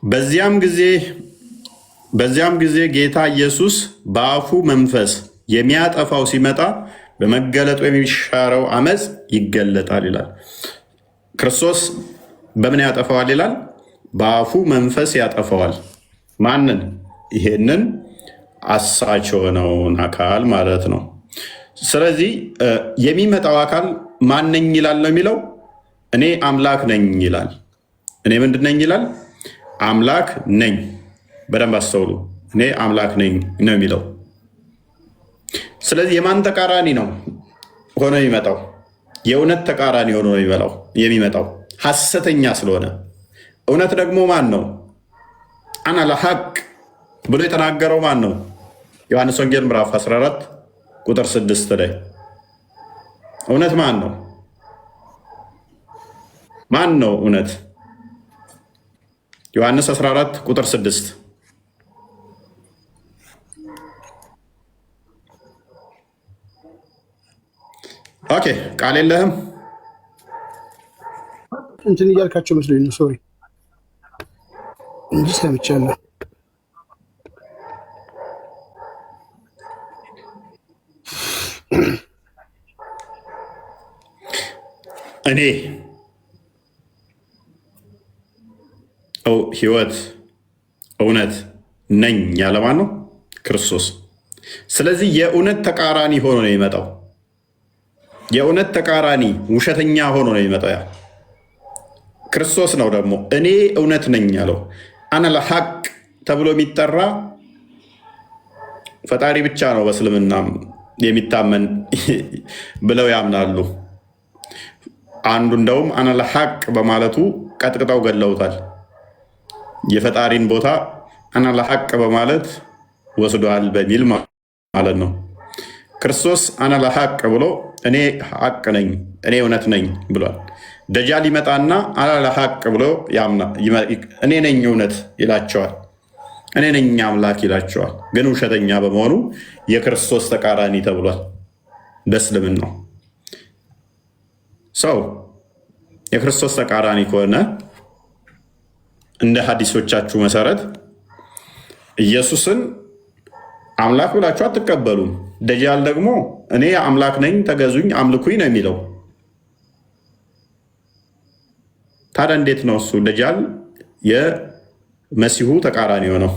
Speaker 1: በዚያም ጊዜ ጌታ ኢየሱስ በአፉ መንፈስ የሚያጠፋው ሲመጣ በመገለጡ የሚሻረው አመፅ ይገለጣል ይላል። ክርስቶስ በምን ያጠፋዋል ይላል? በአፉ መንፈስ ያጠፋዋል። ማንን? ይሄንን አሳች የሆነውን አካል ማለት ነው። ስለዚህ የሚመጣው አካል ማነኝ ይላል ነው የሚለው። እኔ አምላክ ነኝ ይላል። እኔ ምንድን ነኝ ይላል? አምላክ ነኝ። በደንብ አስተውሉ። እኔ አምላክ ነኝ ነው የሚለው። ስለዚህ የማን ተቃራኒ ነው ሆኖ የሚመጣው? የእውነት ተቃራኒ ሆኖ የሚመጣው ሐሰተኛ ስለሆነ። እውነት ደግሞ ማን ነው? አና ለሐቅ ብሎ የተናገረው ማን ነው? ዮሐንስ ወንጌል ምዕራፍ 14 ቁጥር 6 ላይ እውነት ማን ነው? ማን ነው እውነት? ዮሐንስ 14 ቁጥር 6 ኦኬ። ቃል የለህም
Speaker 5: እንትን እያልካቸው መስሎኝ ነው። ሶሪ እንጂ ሰምቻለሁ።
Speaker 1: እኔ ሕይወት እውነት ነኝ ያለ ማን ነው? ክርስቶስ። ስለዚህ የእውነት ተቃራኒ ሆኖ ነው የሚመጣው። የእውነት ተቃራኒ ውሸተኛ ሆኖ ነው የሚመጣው። ያ ክርስቶስ ነው ደግሞ እኔ እውነት ነኝ ያለው። አነ ለሐቅ ተብሎ የሚጠራ ፈጣሪ ብቻ ነው በእስልምና የሚታመን ብለው ያምናሉ። አንዱ እንደውም አነ ለሐቅ በማለቱ ቀጥቅጠው ገለውታል። የፈጣሪን ቦታ አነ ለሐቅ በማለት ወስዷል በሚል ማለት ነው። ክርስቶስ አነ ለሐቅ ብሎ እኔ ሐቅ ነኝ እኔ እውነት ነኝ ብሏል። ደጃል ይመጣና አነ ለሐቅ ብሎ እኔ ነኝ እውነት ይላቸዋል። እኔ ነኝ አምላክ ይላቸዋል። ግን ውሸተኛ በመሆኑ የክርስቶስ ተቃራኒ ተብሏል በእስልምናው። ሰው የክርስቶስ ተቃራኒ ከሆነ እንደ ሀዲሶቻችሁ መሰረት ኢየሱስን አምላክ ብላችሁ አትቀበሉም። ደጃል ደግሞ እኔ አምላክ ነኝ ተገዙኝ አምልኩኝ ነው የሚለው። ታዲያ እንዴት ነው እሱ ደጃል የመሲሁ ተቃራኒ ሆነው?